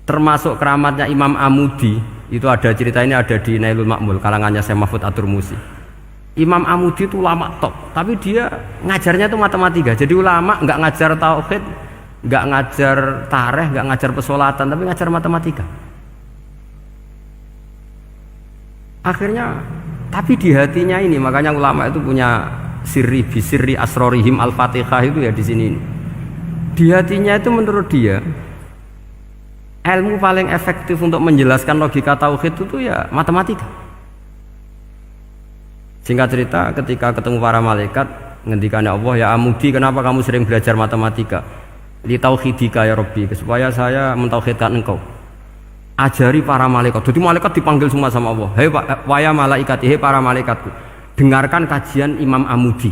termasuk keramatnya Imam Amudi, itu ada cerita ini ada di Nailul Ma'mul kalangannya Syekh Mahfud At-Turmusi. Imam Amudi itu ulama top, tapi dia ngajarnya itu matematika. Jadi ulama nggak ngajar tauhid, nggak ngajar tarikh, nggak ngajar pesolatan, tapi ngajar matematika. Akhirnya, tapi di hatinya ini, makanya ulama itu punya sirri bisirri asrorihim al-fatihah itu ya di sini. Di hatinya itu menurut dia ilmu paling efektif untuk menjelaskan logika tauhid itu ya matematika. Singkat cerita, ketika ketemu para malaikat, ngendikannya Allah, ya Amudi, kenapa kamu sering belajar matematika? Li tauhidika ya Rabbi, supaya saya mentauhidkan engkau. Ajari para malaikat. Jadi malaikat dipanggil semua sama Allah. Hei waya malaikat, hei para malaikatku, dengarkan kajian Imam Amudi.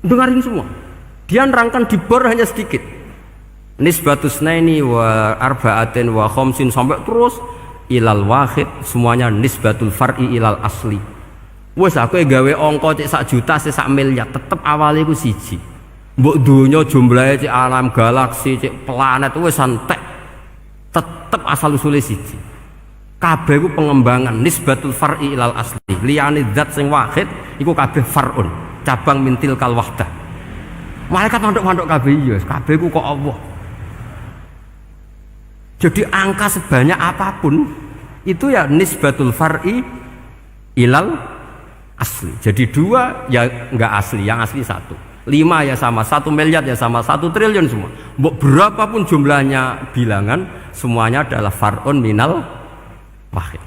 Dengarin semua. Dia nerangkan di bor hanya sedikit. Nisbatus naini wa arba'atin wa khamsin sampai terus ilal wahid, semuanya nisbatul far'i ilal asli. Wes aku gawe angka cek 1 juta, cek 1 miliar, tetep awalnya ku siji. Mbok donya jumlahe cek alam galaksi, cek planet wes santek. Tetep asal usule siji. Kabeh ku pengembangan nisbatul far'i ilal asli. Liyane zat sing wahid iku kabeh far'un, cabang mintil kal wahdah. Malaikat manduk-manduk kabeh ya, kabeh ku kok Allah. Jadi angka sebanyak apapun itu ya nisbatul far'i ilal asli. Jadi 2 ya enggak asli, yang asli 1. 5 ya sama, 1 miliar ya sama, 1 triliun semua. Berapapun jumlahnya bilangan, semuanya adalah far'un minal wahid.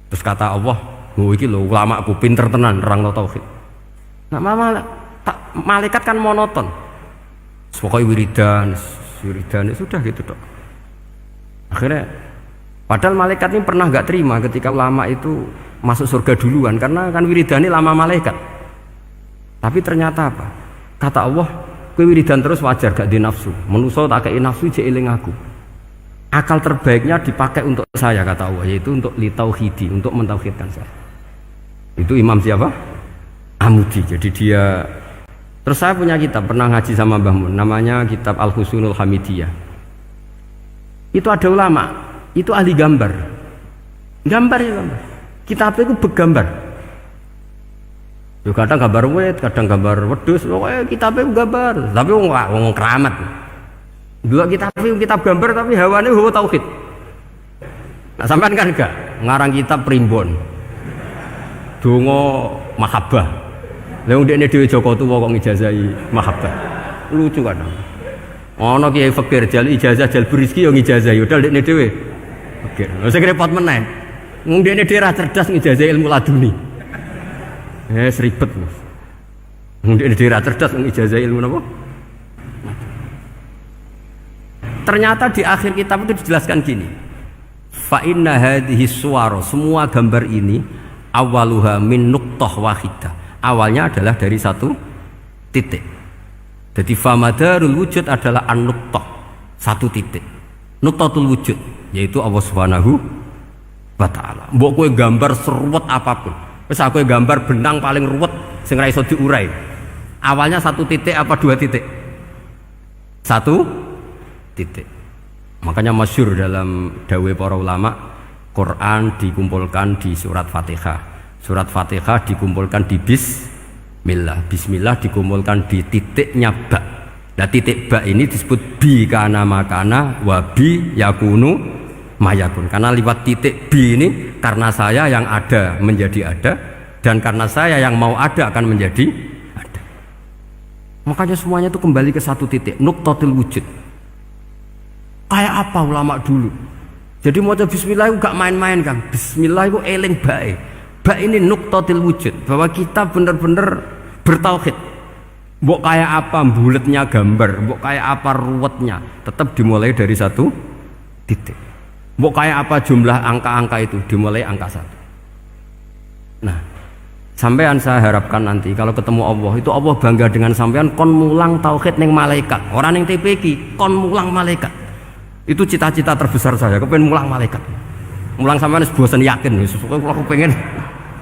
Terus kata Allah, "Oh iki lho ulama aku pinter tenan nerangno tauhid." Nah, malaikat kan monoton. Pokoknya wiridan sudah gitu dok. Akhirnya padahal malaikat ini pernah nggak terima ketika ulama itu masuk surga duluan, karena kan wiridan ini lama malaikat. Tapi ternyata apa? Kata Allah, kowe wiridan terus wajar gak di nafsu. Manusa tak kei nafsu jek eling aku. Akal terbaiknya dipakai untuk saya, kata Allah, yaitu untuk li tauhidi, untuk mentauhidkan saya. Itu Imam siapa? Amudi. Jadi dia. Terus saya punya kitab, pernah ngaji sama Mbah Mun, namanya kitab Al-Husunul Hamidiyah. Itu ada ulama, itu ahli gambar. Gambar. Kitabnya itu bergambar. Yo kadang gambar wit, kadang gambar wedhus, pokoknya kitabnya gambar. Tapi wong keramat. Dua kitab gambar tapi hawane hawa tauhid. Nah sampean kan enggak ngarang kitab primbon. Donga mahabbah. Lah ndekne dhewe Joko Tuwa kok ngijazahi mahabbah. Lucu kan. Ana Kiai Fakir jal ijazah jal berizki yo ngijazahi padahal ndekne dhewe fakir. Lha sing repot meneh. Wong ndekne dhewe ra cerdas ngijazahi ilmu laduni. Seribet. Wong ndekne dhewe ra cerdas ngijazahi ilmu napa? Ternyata di akhir kitab itu dijelaskan gini. Fa inna hadhihi suwara, semua gambar ini awaluha min nuqtah wahidah. Awalnya adalah dari satu titik. Jadi famadarul wujud adalah an-nuqtah, satu titik. Nuqtatul wujud yaitu Allah Subhanahu wa taala. Mbok kowe gambar seruwet apapun. Wis aku gambar benang paling ruwet sing ra iso diurai. Awalnya satu titik apa dua titik? Satu titik. Makanya masyhur dalam dawuh para ulama, Quran dikumpulkan di surat Fatihah. Surat Fatihah dikumpulkan di Bismillah. Bismillah dikumpulkan di titiknya ba. Nah titik ba ini disebut bi kana makana wa bi yakunu mayakun. Karena lewat titik bi ini karena saya yang ada menjadi ada dan karena saya yang mau ada akan menjadi ada. Makanya semuanya itu kembali ke satu titik, nuqtatul wujud. Kayak apa ulama dulu? Jadi mau bismillah itu gak main-main Kang. Bismillah itu eling bae. Bak ini nuqtatil wujud, bahwa kita benar-benar bertauhid. Mbok kayak apa buletnya gambar, mbok kayak apa ruwetnya, tetap dimulai dari satu titik. Mbok kayak apa jumlah angka-angka itu, dimulai angka satu. Nah, sampean saya harapkan nanti kalau ketemu Allah, itu Allah bangga dengan sampean kon mulang tauhid ning malaikat. Orang yang TPK kon mulang malaikat. Itu cita-cita terbesar saya, kepengen mulang malaikat. Mulang sampean wis bosen yakin, sesuatu kalau pengen.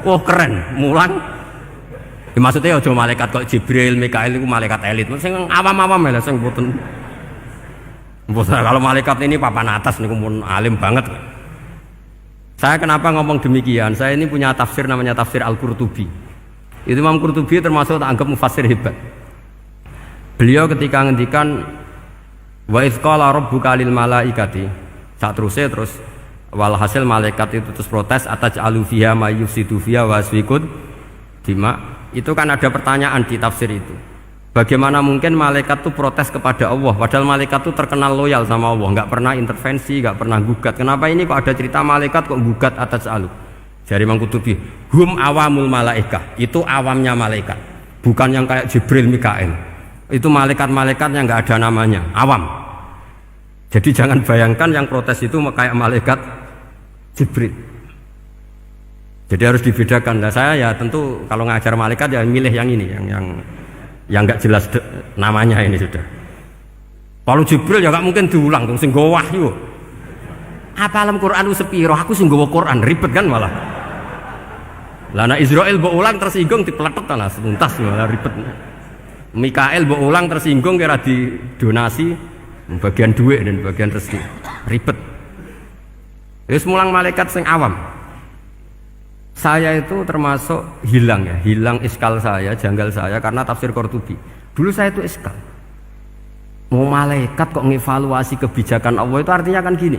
Oh keren, mulang. Ya, maksudnya aja malaikat kok Jibril, Mikail itu malaikat elit. Sing awam-awam ya, sing mboten. Kalau malaikat ini papan atas niku mun alim banget. Saya kenapa ngomong demikian? Saya ini punya tafsir namanya tafsir Al-Qurtubi. Itu Imam Qurtubi termasuk tak anggap mufassir hebat. Beliau ketika ngendikan wa idz qala rabbuka lil malaikati, sak terus walhasil malaikat itu terus protes ataj'alu fiha may yufsidu fiha wa yasfikud dima. Itu kan ada pertanyaan di tafsir itu. Bagaimana mungkin malaikat itu protes kepada Allah padahal malaikat itu terkenal loyal sama Allah, enggak pernah intervensi, enggak pernah gugat. Kenapa ini kok ada cerita malaikat kok gugat ataj'alu? Jadi Imam Qurtubi, hum awamul malaikah, itu awamnya malaikat. Bukan yang kayak Jibril, Mikail. Itu malaikat-malaikat yang enggak ada namanya, awam. Jadi jangan bayangkan yang protes itu kayak malaikat Jibril. Jadi harus dibedakan. Nah, saya ya tentu kalau ngajar malaikat ya milih yang ini, yang nggak jelas namanya ini sudah. Kalau Jibril ya nggak mungkin diulang dong, sing nggawa wahyu. Apa alam Quran sepiro? Aku sing nggawa Quran ribet kan malah. Lah nek Israil mbok ulang tersinggung dipeletet lah tuntas malah ribet. Mikael mbok ulang tersinggung kira di donasi bagian duit dan bagian rezeki. Ribet. Wis mulang malaikat sing awam. Saya itu termasuk hilang iskal saya, janggal saya karena tafsir Qurtubi. Dulu saya itu iskal. Mau malaikat kok ngevaluasi kebijakan Allah itu artinya kan gini.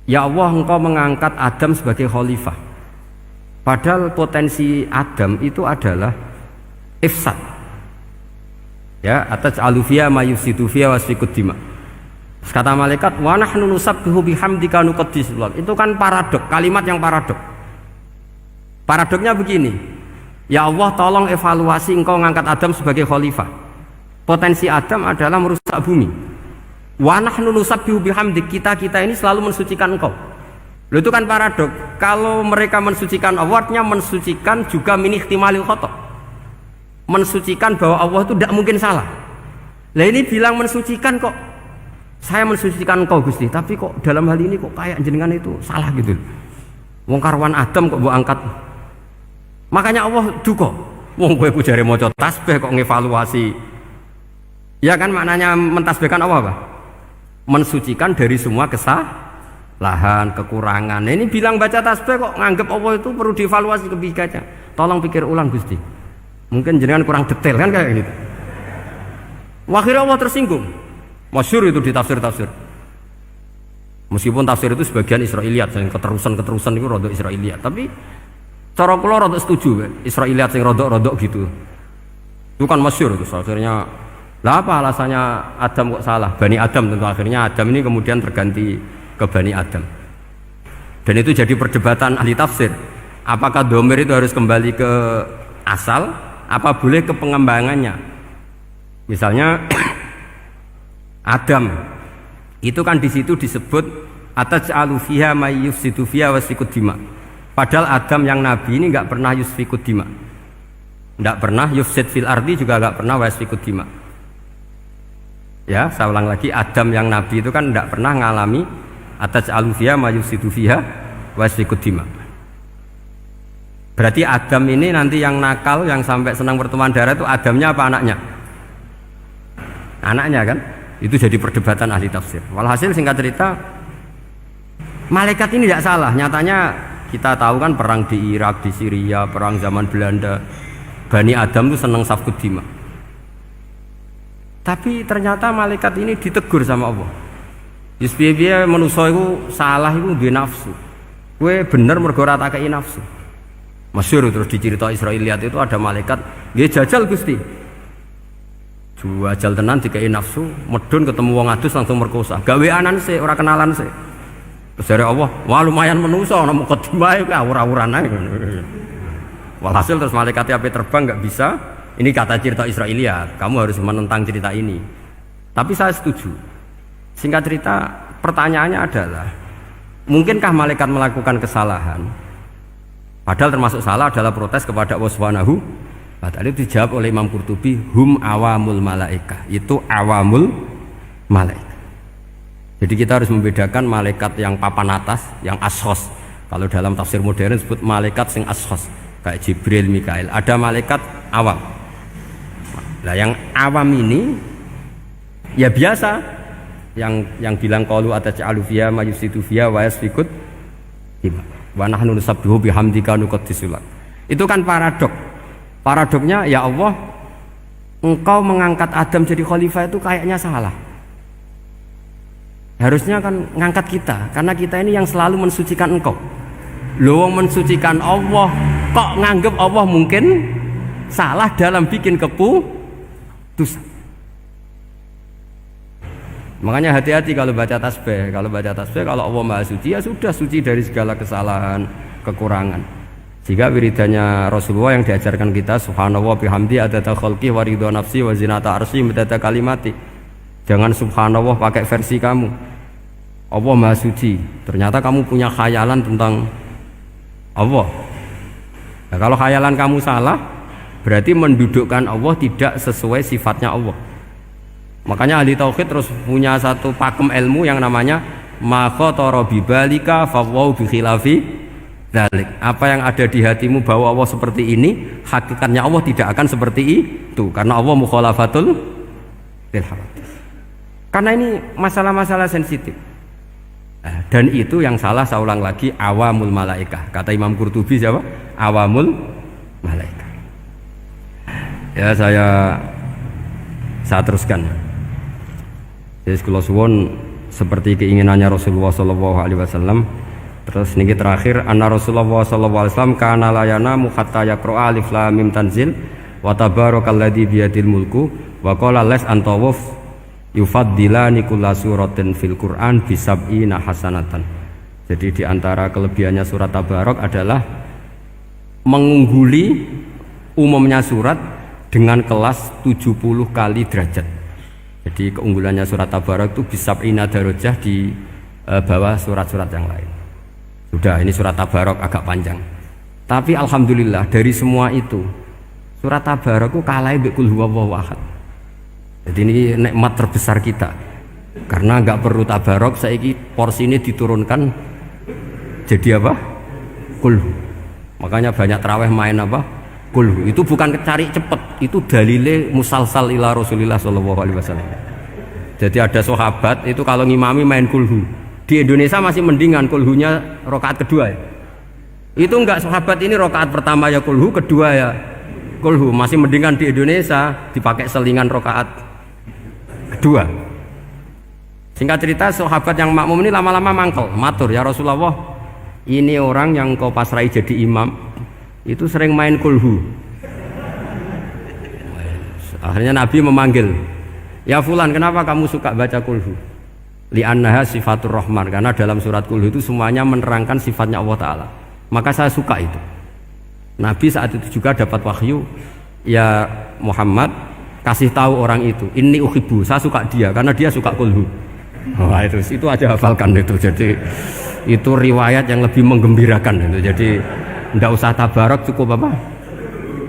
Ya Allah, engkau mengangkat Adam sebagai khalifah. Padahal potensi Adam itu adalah ifsad. Ya, ataj'alu fiha may yufsidu fiha wa yasfikud dima. Kata malaikat, wa nahnu nusabbihu bihamdika nuqaddis lak. Itu kan paradok, kalimat yang paradok. Paradoknya begini. Ya Allah, tolong evaluasi engkau mengangkat Adam sebagai khalifah. Potensi Adam adalah merusak bumi. Wa nahnu nusabbihu bihamdik, kita ini selalu mensucikan engkau. Loh, itu kan paradok. Kalau mereka mensucikan Allah, artinya mensucikan juga min ihtimalil khata'. Mensucikan bahwa Allah itu tidak mungkin salah. Lah ini bilang mensucikan kok. Saya mensucikan engkau Gusti, tapi kok dalam hal ini kok kayak jenengan itu salah gitu. Wong karwan Adam kok mbok angkat Makanya Allah duka. Wong kowe ku jare maca tasbih kok ngevaluasi. Ya kan maknanya mentasbihkan Allah apa? Mensucikan dari semua kesalahan, kekurangan. Nah, ini bilang baca tasbih kok nganggep Allah itu perlu dievaluasi kebijakannya. Tolong pikir ulang Gusti. Mungkin jenengan kurang detail kan kayak gitu. Akhirnya Allah tersinggung. Masyhur itu di tafsir-tafsir. Meskipun tafsir itu sebagian Israiliyat, yang keterusan itu rodok Israiliyat, tapi cara kula rodok setuju Israiliyat sing rodok-rodok gitu. Itu kan masyhur itu akhirnya. Lah apa alasannya Adam kok salah? Bani Adam tentu akhirnya Adam ini kemudian terganti ke Bani Adam. Dan itu jadi perdebatan ahli tafsir. Apakah domir itu harus kembali ke asal? Apa boleh ke pengembangannya? Misalnya Adam itu kan di situ disebut ataj'alu fiha may yufsidu fiha wasfikud dima. Padahal Adam yang nabi ini nggak pernah yusfikud dima. Nggak pernah yufsid fil ardi, juga nggak pernah wasfikud dima. Ya, saya ulang lagi, Adam yang nabi itu kan tidak pernah ngalami ataj'alu fiha ma yufsidu fiha wasfikud dima. Berarti Adam ini nanti yang nakal, yang sampai senang pertemuan darah itu Adamnya apa anaknya? Anaknya kan? Itu jadi perdebatan ahli tafsir. Walhasil singkat cerita, malaikat ini tidak salah. Nyatanya kita tahu kan perang di Irak, di Syria, perang zaman Belanda, Bani Adam itu senang safkud dima. Tapi ternyata malaikat ini ditegur sama Allah. Yusbiya manusia itu salah itu duwe nafsu. Kowe bener mergo ora tak kei nafsu. Masyhur terus dicerita Israiliyat itu ada malaikat, nggih jajal Gusti. Jajal tenan dikei nafsu, medun ketemu wong adus langsung merkosa. Gaweanan sih, ora kenalan sih. Terus dari Allah, wah lumayan manusa ana mukadimah iku awur-awuran ae. Walhasil terus malaikat ape terbang enggak bisa. Ini kata cerita Israiliyat, kamu harus menentang cerita ini. Tapi saya setuju. Singkat cerita, pertanyaannya adalah, mungkinkah malaikat melakukan kesalahan? Padahal termasuk salah adalah protes kepada Allah Subhanahu wa ta'ala. Itu dijawab oleh Imam Qurtubi, hum awamul malaikah. Itu awamul malaikat. Jadi kita harus membedakan malaikat yang papan atas, yang ashos. Kalau dalam tafsir modern disebut malaikat sing ashos, kayak Jibril, Mikail. Ada malaikat awam. Nah, yang awam ini ya biasa, yang bilang qalu ataj'alu fiha ma yufsidu fiha wa yasfikut dima wa nahnu nusabbihu bihamdika nuqaddisu lak. Itu kan paradok. Paradoknya, ya Allah, engkau mengangkat Adam jadi khalifah itu kayaknya salah. Harusnya kan ngangkat kita, karena kita ini yang selalu mensucikan engkau. Loh, mensucikan Allah kok nganggep Allah mungkin salah dalam bikin keputusan. Makanya hati-hati kalau baca tasbih. Kalau baca tasbih, kalau Allah Maha Suci, ya sudah suci dari segala kesalahan, kekurangan. Jika wiridannya Rasulullah yang diajarkan kita, subhanallah bihamdi adada khalqi wa ridha nafsi wa zinata arsy midada kalimati. Jangan subhanallah pakai versi kamu. Allah Maha Suci. Ternyata kamu punya khayalan tentang Allah. Nah, kalau khayalan kamu salah, berarti mendudukkan Allah tidak sesuai sifatnya Allah. Makanya ahli tauhid terus punya satu pakem ilmu yang namanya ma khatara bibalika fawau bi khilafi dzalik. Apa yang ada di hatimu bahwa Allah seperti ini, hakikatnya Allah tidak akan seperti itu, karena Allah mukhalafatul lil hawadits. Karena ini masalah-masalah sensitif. Dan itu yang salah, saya ulang lagi, awamul malaikah. Kata Imam Qurtubi siapa? Awamul malaikah. Ya, saya teruskan. Jadi kula suwun seperti keinginannya Rasulullah sallallahu alaihi wasallam. Terus niki terakhir, anna Rasulullah sallallahu alaihi wasallam kana la yanamu hatta yaqra alif lam mim tanzil wa tabarakalladzi biyadil mulku wa qala las antawuf yufaddilani kulla suratin fil Qur'an bisab'ina hasanatan. Jadi di antara kelebihannya surat Tabarok adalah mengungguli umumnya surat dengan kelas 70 kali derajat. Jadi keunggulannya surat Tabarok itu bisab'ina darajah di bawah surat-surat yang lain. Sudah, ini surat Tabarok agak panjang. Tapi alhamdulillah dari semua itu surat Tabarok itu kalah mbek kul huwallahu ahad. Jadi ini nikmat terbesar kita. Karena nggak perlu Tabarok, saiki porsi ini diturunkan jadi apa? Kul. Makanya banyak tarawih main apa? Kulhu. Itu bukan cari cepet, itu dalile musalsal ila Rasulillah sallallahu alaihi wasallam. Jadi ada sahabat itu kalau ngimami main kulhu. Di Indonesia masih mendingan kulhunya rakaat kedua ya. Itu enggak sahabat ini rakaat pertama ya kulhu, kedua ya kulhu. Masih mendingan di Indonesia dipakai selingan rakaat kedua. Singkat cerita sahabat yang makmum ini lama-lama mangkel, matur ya Rasulullah, ini orang yang kau pasrai jadi imam itu sering main kulhu. Akhirnya Nabi memanggil, ya fulan, kenapa kamu suka baca kulhu? Li'annaha sifatur rahman, karena dalam surat kulhu itu semuanya menerangkan sifatnya Allah Ta'ala. Maka saya suka itu. Nabi saat itu juga dapat wahyu, ya Muhammad, kasih tahu orang itu, inni uhibbu, saya suka dia karena dia suka kulhu. Wah, itu aja hafalkan itu. Jadi itu riwayat yang lebih menggembirakan itu. Jadi ndak usah tabarak, cukup apa?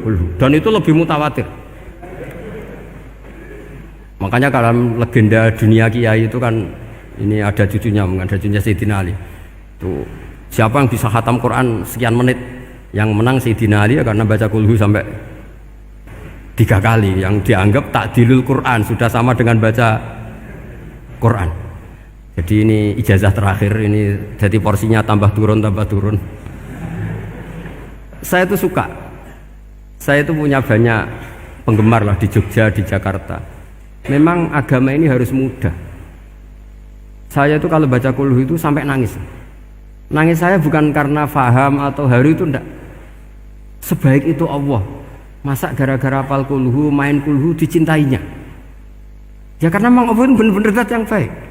Kulhu. Dan itu lebih mutawatir. Makanya dalam legenda dunia kiai itu kan ini ada cucunya Sayyidina Ali. Tuh, siapa yang bisa khatam Quran sekian menit, yang menang Sayyidina Ali ya, karena baca kulhu sampai 3 kali, yang dianggap takdilul Quran, sudah sama dengan baca Quran. Jadi ini ijazah terakhir, ini jadi porsinya tambah turun. Saya itu suka, saya itu punya banyak penggemar lah di Jogja, di Jakarta. Memang agama ini harus mudah. Saya itu kalau baca kulhu itu sampai nangis. Nangis saya bukan karena faham atau haru, itu enggak. Sebaik itu Allah, masa gara-gara hafal kulhu, main kulhu dicintainya? Ya karena memang Allah itu benar-benar zat yang baik.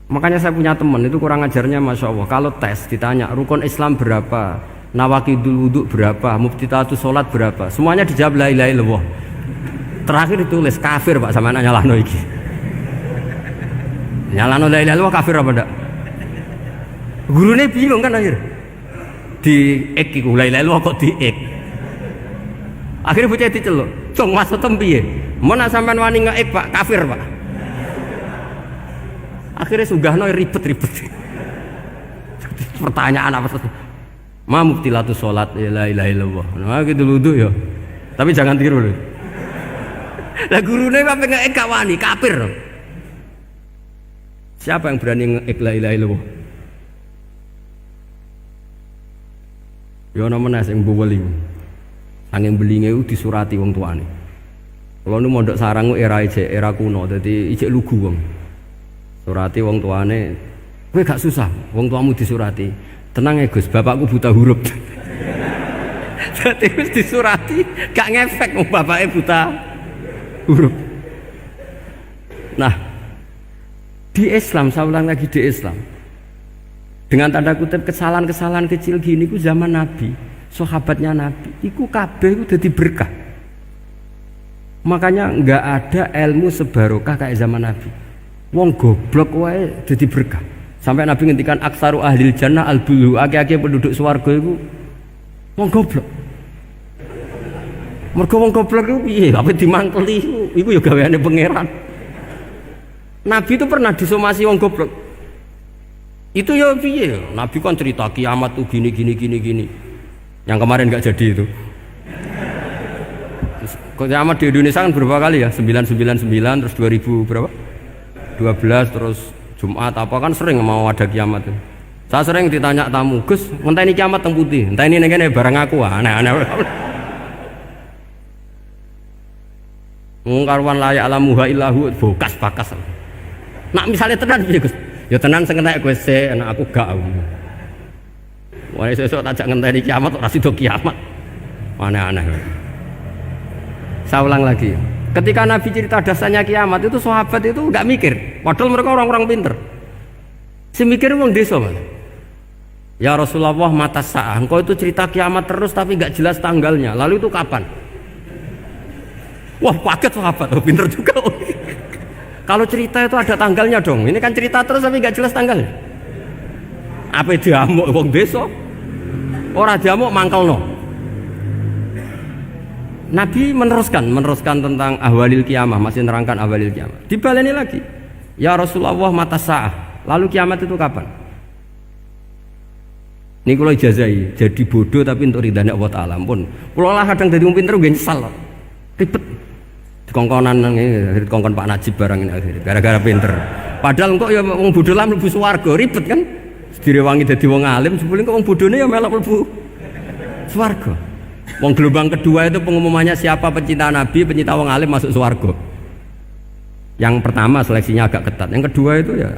Makanya saya punya teman itu kurang ajarnya Masya Allah. Kalau tes ditanya rukun Islam berapa, nawakidul wudhu berapa, muftitatus sholat berapa, semuanya dijawab la ilaha illallah. Terakhir ditulis kafir Pak, sama anak nyalahno iki. Nyalahno la ilaha illallah kafir apa ndak? Gurunya bingung kan akhir. Di ek iku la ilaha illallah kok di ek. Akhirnya bocah diceluk, "Cung maksudem piye? Mun sampean wani ngeek Pak, kafir Pak." Akhirnya sugahno ribet-ribet. Pertanyaan apa saja? Ma mubtilatus sholat la ilaha illallah. Nah gitu wudu ya. Tapi jangan tiru loh. Lah gurune apa ngeek gak wani, kafir. Siapa yang berani ngeek la ilaha illallah? Ya ana meneh sing mboweli. Angin belinge itu disurati wong tuane. Kalau nu mondok sarang era kuno, dadi ijek lugu wong. Surati wong tuane, kowe gak susah, wong tuamu disurati. Tenang ya Gus, bapakku buta huruf. Dadi wis disurati, gak ngefek wong bapake buta huruf. Nah, di Islam, saya ulang lagi di Islam. Dengan tanda kutip kesalahan-kesalahan kecil gini ku zaman Nabi, sahabatnya Nabi, iku kabeh ku dadi berkah. Makanya enggak ada ilmu sebarokah kayak zaman Nabi. Wong goblok wae dadi berkah. Sampai Nabi ngendikan aksaru ahlil jannah al-bulu, akeh-akeh penduduk swarga iku wong goblok. Mergo wong goblok iku piye? Apa dimangkeli iku ya gaweane pangeran. Nabi itu pernah disomasi wong goblok. Itu ya piye? Nabi kan cerita kiamat tuh gini. Yang kemarin enggak jadi itu. Kiamat di Indonesia kan berapa kali ya? 999 terus 2000 berapa? 12 terus Jumat apa kan sering mau ada kiamat itu. Saya sering ditanya tamu, "Gus, ngenteni kiamat teng putih. Enteni ning kene barang aku." Aneh-aneh. Ngkarwan layak alamuha illahu bokas-bakas. Nak misalnya tenan piye, Gus? Ya tenan sing entek kowe sik, anak aku gak. Wah, sesuk tajak ngenteni kiamat ora sida kiamat. Aneh-aneh. Saya ulang lagi. Ketika Nabi cerita dasarnya kiamat itu sahabat itu nggak mikir, padahal mereka orang-orang pinter. Si mikir wong desa malah. Ya Rasulullah mata sa'ah, engkau itu cerita kiamat terus tapi nggak jelas tanggalnya. Lalu itu kapan? Wah paket sahabat, oh, pinter juga. Kalau cerita itu ada tanggalnya dong. Ini kan cerita terus tapi nggak jelas tanggalnya. Apa diamuk wong desa? Orang diamuk mangkelno. Nabi meneruskan tentang ahwalil kiamah, masih menerangkan ahwalil kiamah. Dibaleni lagi. Ya Rasulullah mata sa'ah. Lalu kiamat itu kapan? Ini kalau ijazai jadi bodoh tapi untuk ridhanya Allah Ta'ala pun. Kalau lah kadang jadi pinter gue nyesal, ribet. Dikongkonan dikongkon Pak Najib barang ini akhirnya gara-gara pinter. Padahal kok ya wong bodoh lah mlebu swarga ribet kan. Direwangi dadi wong alim sebelum kok wong bodone ya melok mlebu swarga. Wong gelombang kedua itu pengumumannya siapa pencinta Nabi, pencinta wong alim masuk swarga. Yang pertama seleksinya agak ketat. Yang kedua itu ya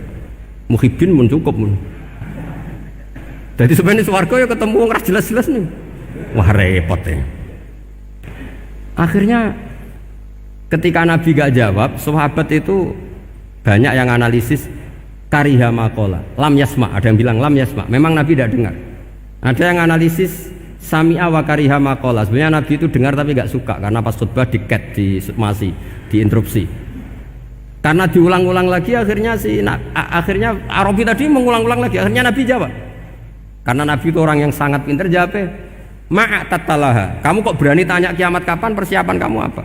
muhibin mun cukup mun. Jadi sebenarnya swarga ya ketemu wong ra jelas-jelas nih. Wah repot ya. Akhirnya ketika Nabi gak jawab, sahabat itu banyak yang analisis kariha maqala, lam yasma, ada yang bilang lam yasma, memang Nabi tidak dengar. Ada yang analisis sami'a wa kariha maqala, sebenarnya Nabi itu dengar tapi gak suka karena pas khutbah di-cut, diinterupsi. Karena diulang-ulang lagi akhirnya akhirnya Arabi tadi mengulang-ulang lagi, akhirnya Nabi jawab. Karena Nabi itu orang yang sangat pintar, jawabnya ma'atatalaha, kamu kok berani tanya kiamat kapan, persiapan kamu apa?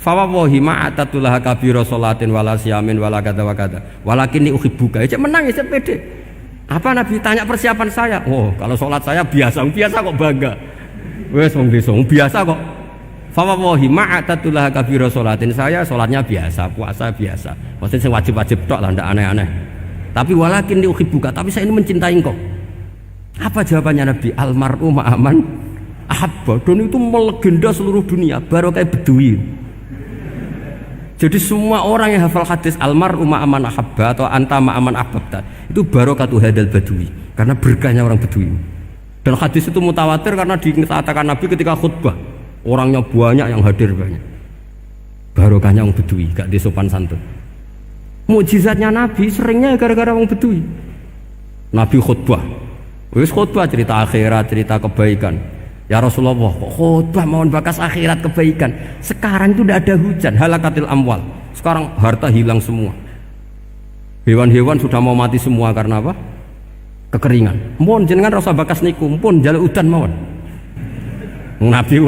Fawawahi ma'atatulaha kabira sholatin wala siyamin wala kada wa kada walakin uhibbuka, ya menang ya pede. Apa Nabi tanya persiapan saya? Oh kalau sholat saya biasa kok bangga. Wes wong desa biasa kok. Fawawahi ma'atatulaha kabira sholatin, saya sholatnya biasa, puasa biasa, maksudnya wajib-wajib tok lah, ndak aneh-aneh. Tapi walakin uhibbuka, tapi saya ini mencintai engkau. Apa jawabannya Nabi? Almar'u ma'aman ahabba, dan itu melegenda seluruh dunia, baru kayak Bedui. Jadi semua orang yang hafal hadis almar'u ma'aman ahabba atau anta ma'aman ahbabta itu barokatu hadal badui, karena berkahnya orang Bedui. Dan hadis itu mutawatir karena dikatakan Nabi ketika khutbah orangnya banyak yang hadir banyak, barokahnya orang Bedui, gak disopan santun. Mukjizatnya Nabi seringnya gara-gara orang Bedui. Nabi khutbah, wis khutbah cerita akhirat, cerita kebaikan. Ya Rasulullah, kok khutbah mohon bakas akhirat kebaikan. Sekarang itu tidak ada hujan, halakatil amwal. Sekarang harta hilang semua. Hewan-hewan sudah mau mati semua karena apa? Kekeringan. Mohon jenengan rasa bakas niku, pun jaluk udan mawon. Nabi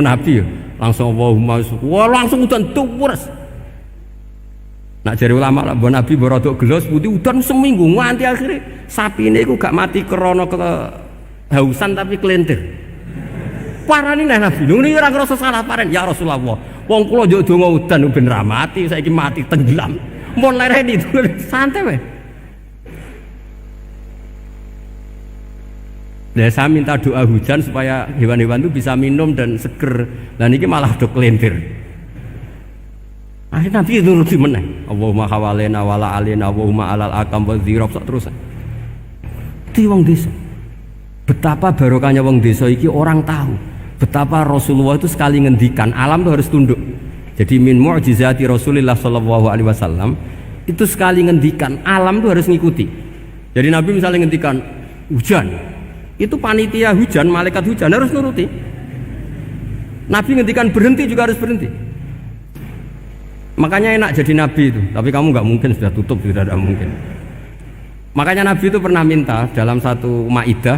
langsung Allahumma wah langsung udan tuwres. Nak jari ulama lah, Nabi berodok gelos putih udan seminggu nganti akhirnya sapi ini gak mati krono kehausan tapi kelentir. Parani nih Nabi, ini orang ngerasa salah paren. Ya Rasulullah, wong kula njuk donga udan ben ra mati, saiki mati tenggelam. Mon lereni itu santai weh. Nah, saya minta doa hujan supaya hewan-hewan itu bisa minum dan seger. Dan ini malah do kelentir. Akhirnya Nabi nuruti meneh. Allahumma hawalena wala alina Allahumma alal akam wa dzirab terus. Itu wong desa. Betapa barokahnya wong desa iki orang tahu. Betapa Rasulullah itu sekali ngendikan alam itu harus tunduk. Jadi min mu'jizati Rasulullah sallallahu alaihi wasallam itu sekali ngendikan alam itu harus ngikuti. Jadi Nabi misalnya ngendikan hujan, itu panitia hujan, malaikat hujan harus nuruti. Nabi ngendikan berhenti juga harus berhenti. Makanya enak jadi Nabi itu. Tapi kamu nggak mungkin, sudah tutup, sudah tidak mungkin. Makanya Nabi itu pernah minta dalam satu maidah,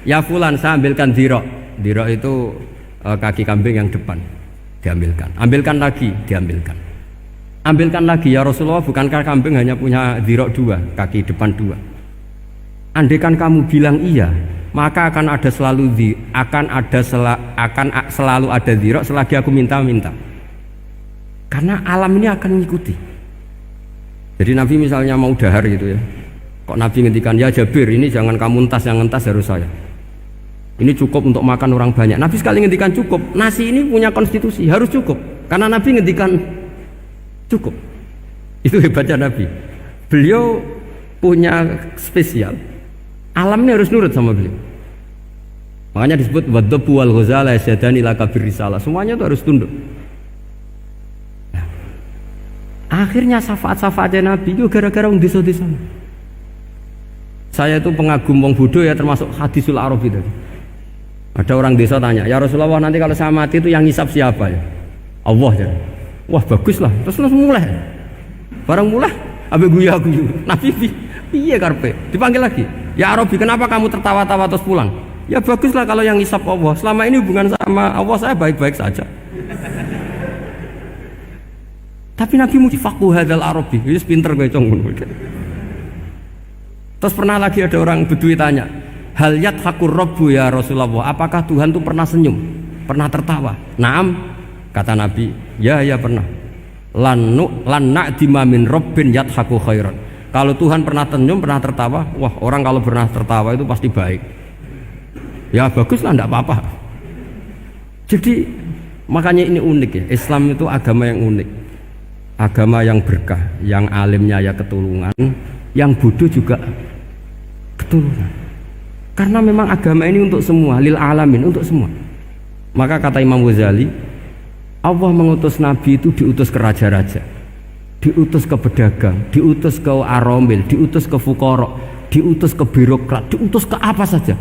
ya fulan saya ambilkan dirok. Dirok itu kaki kambing yang depan, diambilkan. Ambilkan lagi, diambilkan. Ambilkan lagi ya Rasulullah, bukankah kambing hanya punya dirok dua, kaki depan dua? Andaikan kamu bilang iya, maka akan selalu ada dirok selagi aku minta-minta. Karena alam ini akan mengikuti. Jadi Nabi misalnya mau dahar gitu ya, kok Nabi ngendikan ya Jabir, ini jangan kamu entas, yang entas harus saya. Ini cukup untuk makan orang banyak. Nabi sekali ngendikan cukup. Nasi ini punya konstitusi, harus cukup. Karena Nabi ngendikan cukup. Itu hebatnya Nabi. Beliau punya spesial. Alam ini harus nurut sama beliau. Makanya disebut wadhabu wal ghazala yasyadani laka birrisalah. Semuanya itu harus tunduk. Nah, akhirnya syafaat-syafaatnya Nabi itu gara-gara wong desa-desa. Saya itu pengagum wong bodoh ya, termasuk hadisul Arabi tadi. Ada orang desa tanya, ya Rasulullah nanti kalau saya mati itu yang ngisap siapa ya? Allah ya. Wah bagus lah, terus langsung mulai. Barang mulai, abe guya-guyu. Nabi iya karpe, dipanggil lagi. Ya Arabi, kenapa kamu tertawa-tawa terus pulang? Ya baguslah kalau yang ngisap Allah. Selama ini hubungan sama Allah saya baik-baik saja. Tapi Nabi muji faqhu hadzal Arabi, wis pinter kowe cong. Terus pernah lagi ada orang Bedui tanya, Hal yadhakur rabbu ya Rasulullah, apakah Tuhan itu pernah senyum, pernah tertawa? Naam, kata Nabi, ya pernah. Lan na'dima min rabbin yadhaku khairan. Kalau Tuhan pernah senyum, pernah tertawa, wah orang kalau pernah tertawa itu pasti baik. Ya baguslah, enggak apa-apa. Jadi makanya ini unik ya, Islam itu agama yang unik, agama yang berkah, yang alimnya ya ketulungan, yang bodoh juga ketulungan. Karena memang agama ini untuk semua, lil alamin, untuk semua. Maka kata Imam Ghazali, Allah mengutus Nabi itu diutus ke raja-raja, diutus ke pedagang, diutus ke aromil, diutus ke fuqara, diutus ke birokrat, diutus ke apa saja.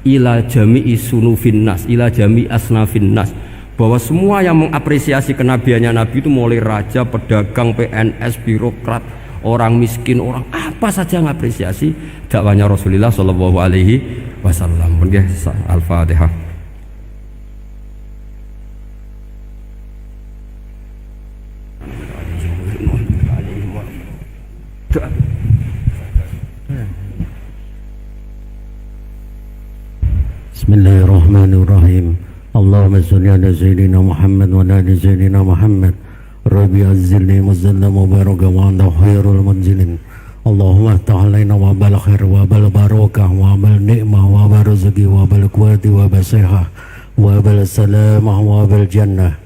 Ila jami'i sunufin nas, ila jami'i asnafin nas. Bahwa semua yang mengapresiasi kenabiannya Nabi itu mulai raja, pedagang, PNS, birokrat, orang miskin, orang apa saja mengapresiasi dakwahnya Rasulullah Shallallahu Alaihi Wasallam. Al-Fatihah. Bismillahirrahmanirrahim. Allahumma salli ala Sayyidina Muhammad wa ala ali Sayyidina Muhammad. Rabbi azzilni muzallam mubaraka wa anta khairul munzilin. Allahumma aftah alaina wa bal khair wa bal barakah wa bal ni'mah wa bal rizqi wa bal quwwati wa bal sihah wa bal salamah wa bal jannah.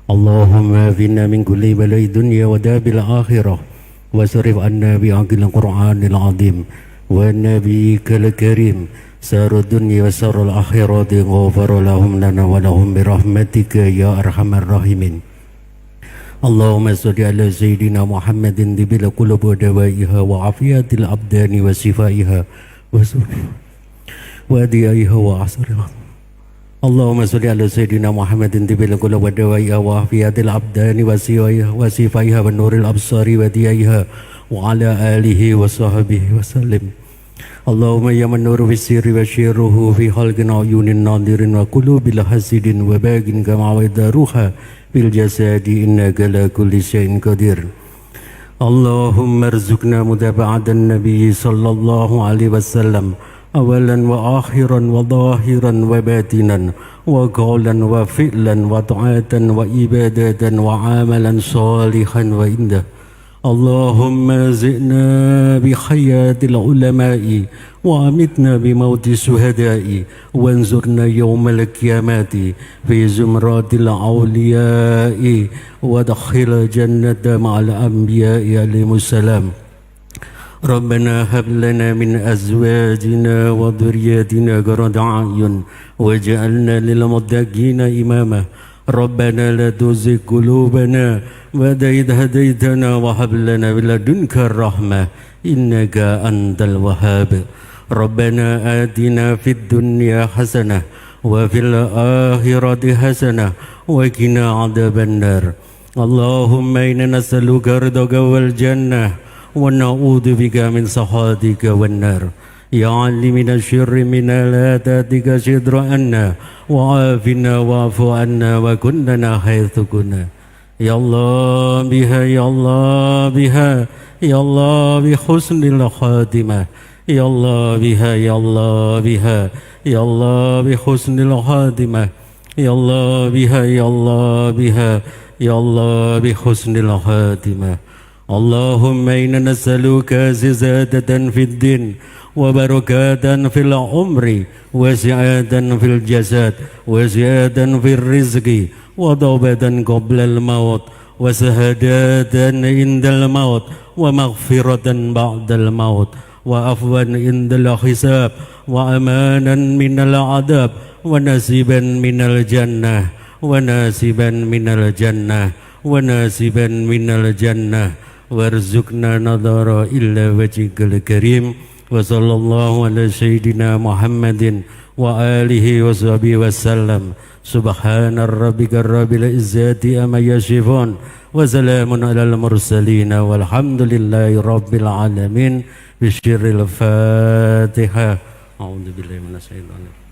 Allahumma finna min kulli balai dunya wa dabil akhirah wa sarif anna bi aqil Qur'anil azim wa nabiyyikal karim sarud dunya wa sarul akhirati ghafar lahum lana wa lahum bi rahmatika ya arhamar rahimin. Allahumma salli ala Sayyidina Muhammadin dibil qulub wa dawaiha wa afiyatil abdani wa sifaiha wa diaiha wa asriha. Allahumma salli ala Sayyidina Muhammadin dibil qulub wa dawaiha wa afiyatil abdani wa sifaiha wa nuril absari wa diaiha wa ala alihi wa sahbihi wa sallim. Allahumma ya man nuru fi sirri wa syirruhu fi khalqin ayunin nadirin wa qulubil hasidin wa bagin kama wadaruha fil jasadi innaka la kulli syai'in qadir. Allahumma arzuqna mutaba'atan nabiy sallallahu alaihi wasallam awalan wa akhiran wa zahiran wa batinan wa qawlan wa fi'lan wa ta'atan wa ibadatan wa amalan salihan wa indah. Allahumma zi'na bi hayatil ulama'i wa amitna bi mauti suhada'i wanzurna yawmal qiyamati fi zumratil awliya'i wa dakhil jannata ma'al anbiya'i alaihimussalam. Rabbana hab lana min azwajina wa dhurriyyatina qurrata a'yun waj'alna lil muttaqina imama. Rabbana la tuzigh qulubana ba'da idh hadaytana wa hab lana min ladunka rahmah innaka antal wahhab. Rabbana atina fid dunya hasanah wa fil akhirati hasanah wa qina adzaban nar. Allahumma inna nas'aluka ridhaka wal jannah wa na'udzu bika min sakhatika wan nar. Ya Ali minasy syirri minna la tatika syidra anna wa afina wa'fu anna wa kunnana haitsu kunna. Ya Allah biha ya Allah biha ya Allah bi husnil khatimah. Ya Allah biha ya Allah biha ya Allah bi husnil khatimah. Ya Allah biha ya Allah biha ya Allah bi husnil khatimah. Allahumma inna nas'aluka ziyadatan fid din wa barakatan fil umri wa sa'atan fil jasad wa ziyadatan fil rizqi wa tawbatan qabla al maut wa sahadatan indal maut wa maghfiratan ba'dal maut wa afwan indal hisab wa amanan minal adab wa nasiban minal jannah wa nasiban minal jannah wa nasiban minal jannah warzuqna nadhara illa wajhikal karim. Wa sallallahu ala sayyidina Muhammadin wa alihi wa sahbihi wasallam. Subhana rabbika rabbil izzati amma yasifun wa salamun alal mursalin walhamdulillahi rabbil alamin. Bisyirril Fatihah. A'udzu billahi minasyaitonir rajim.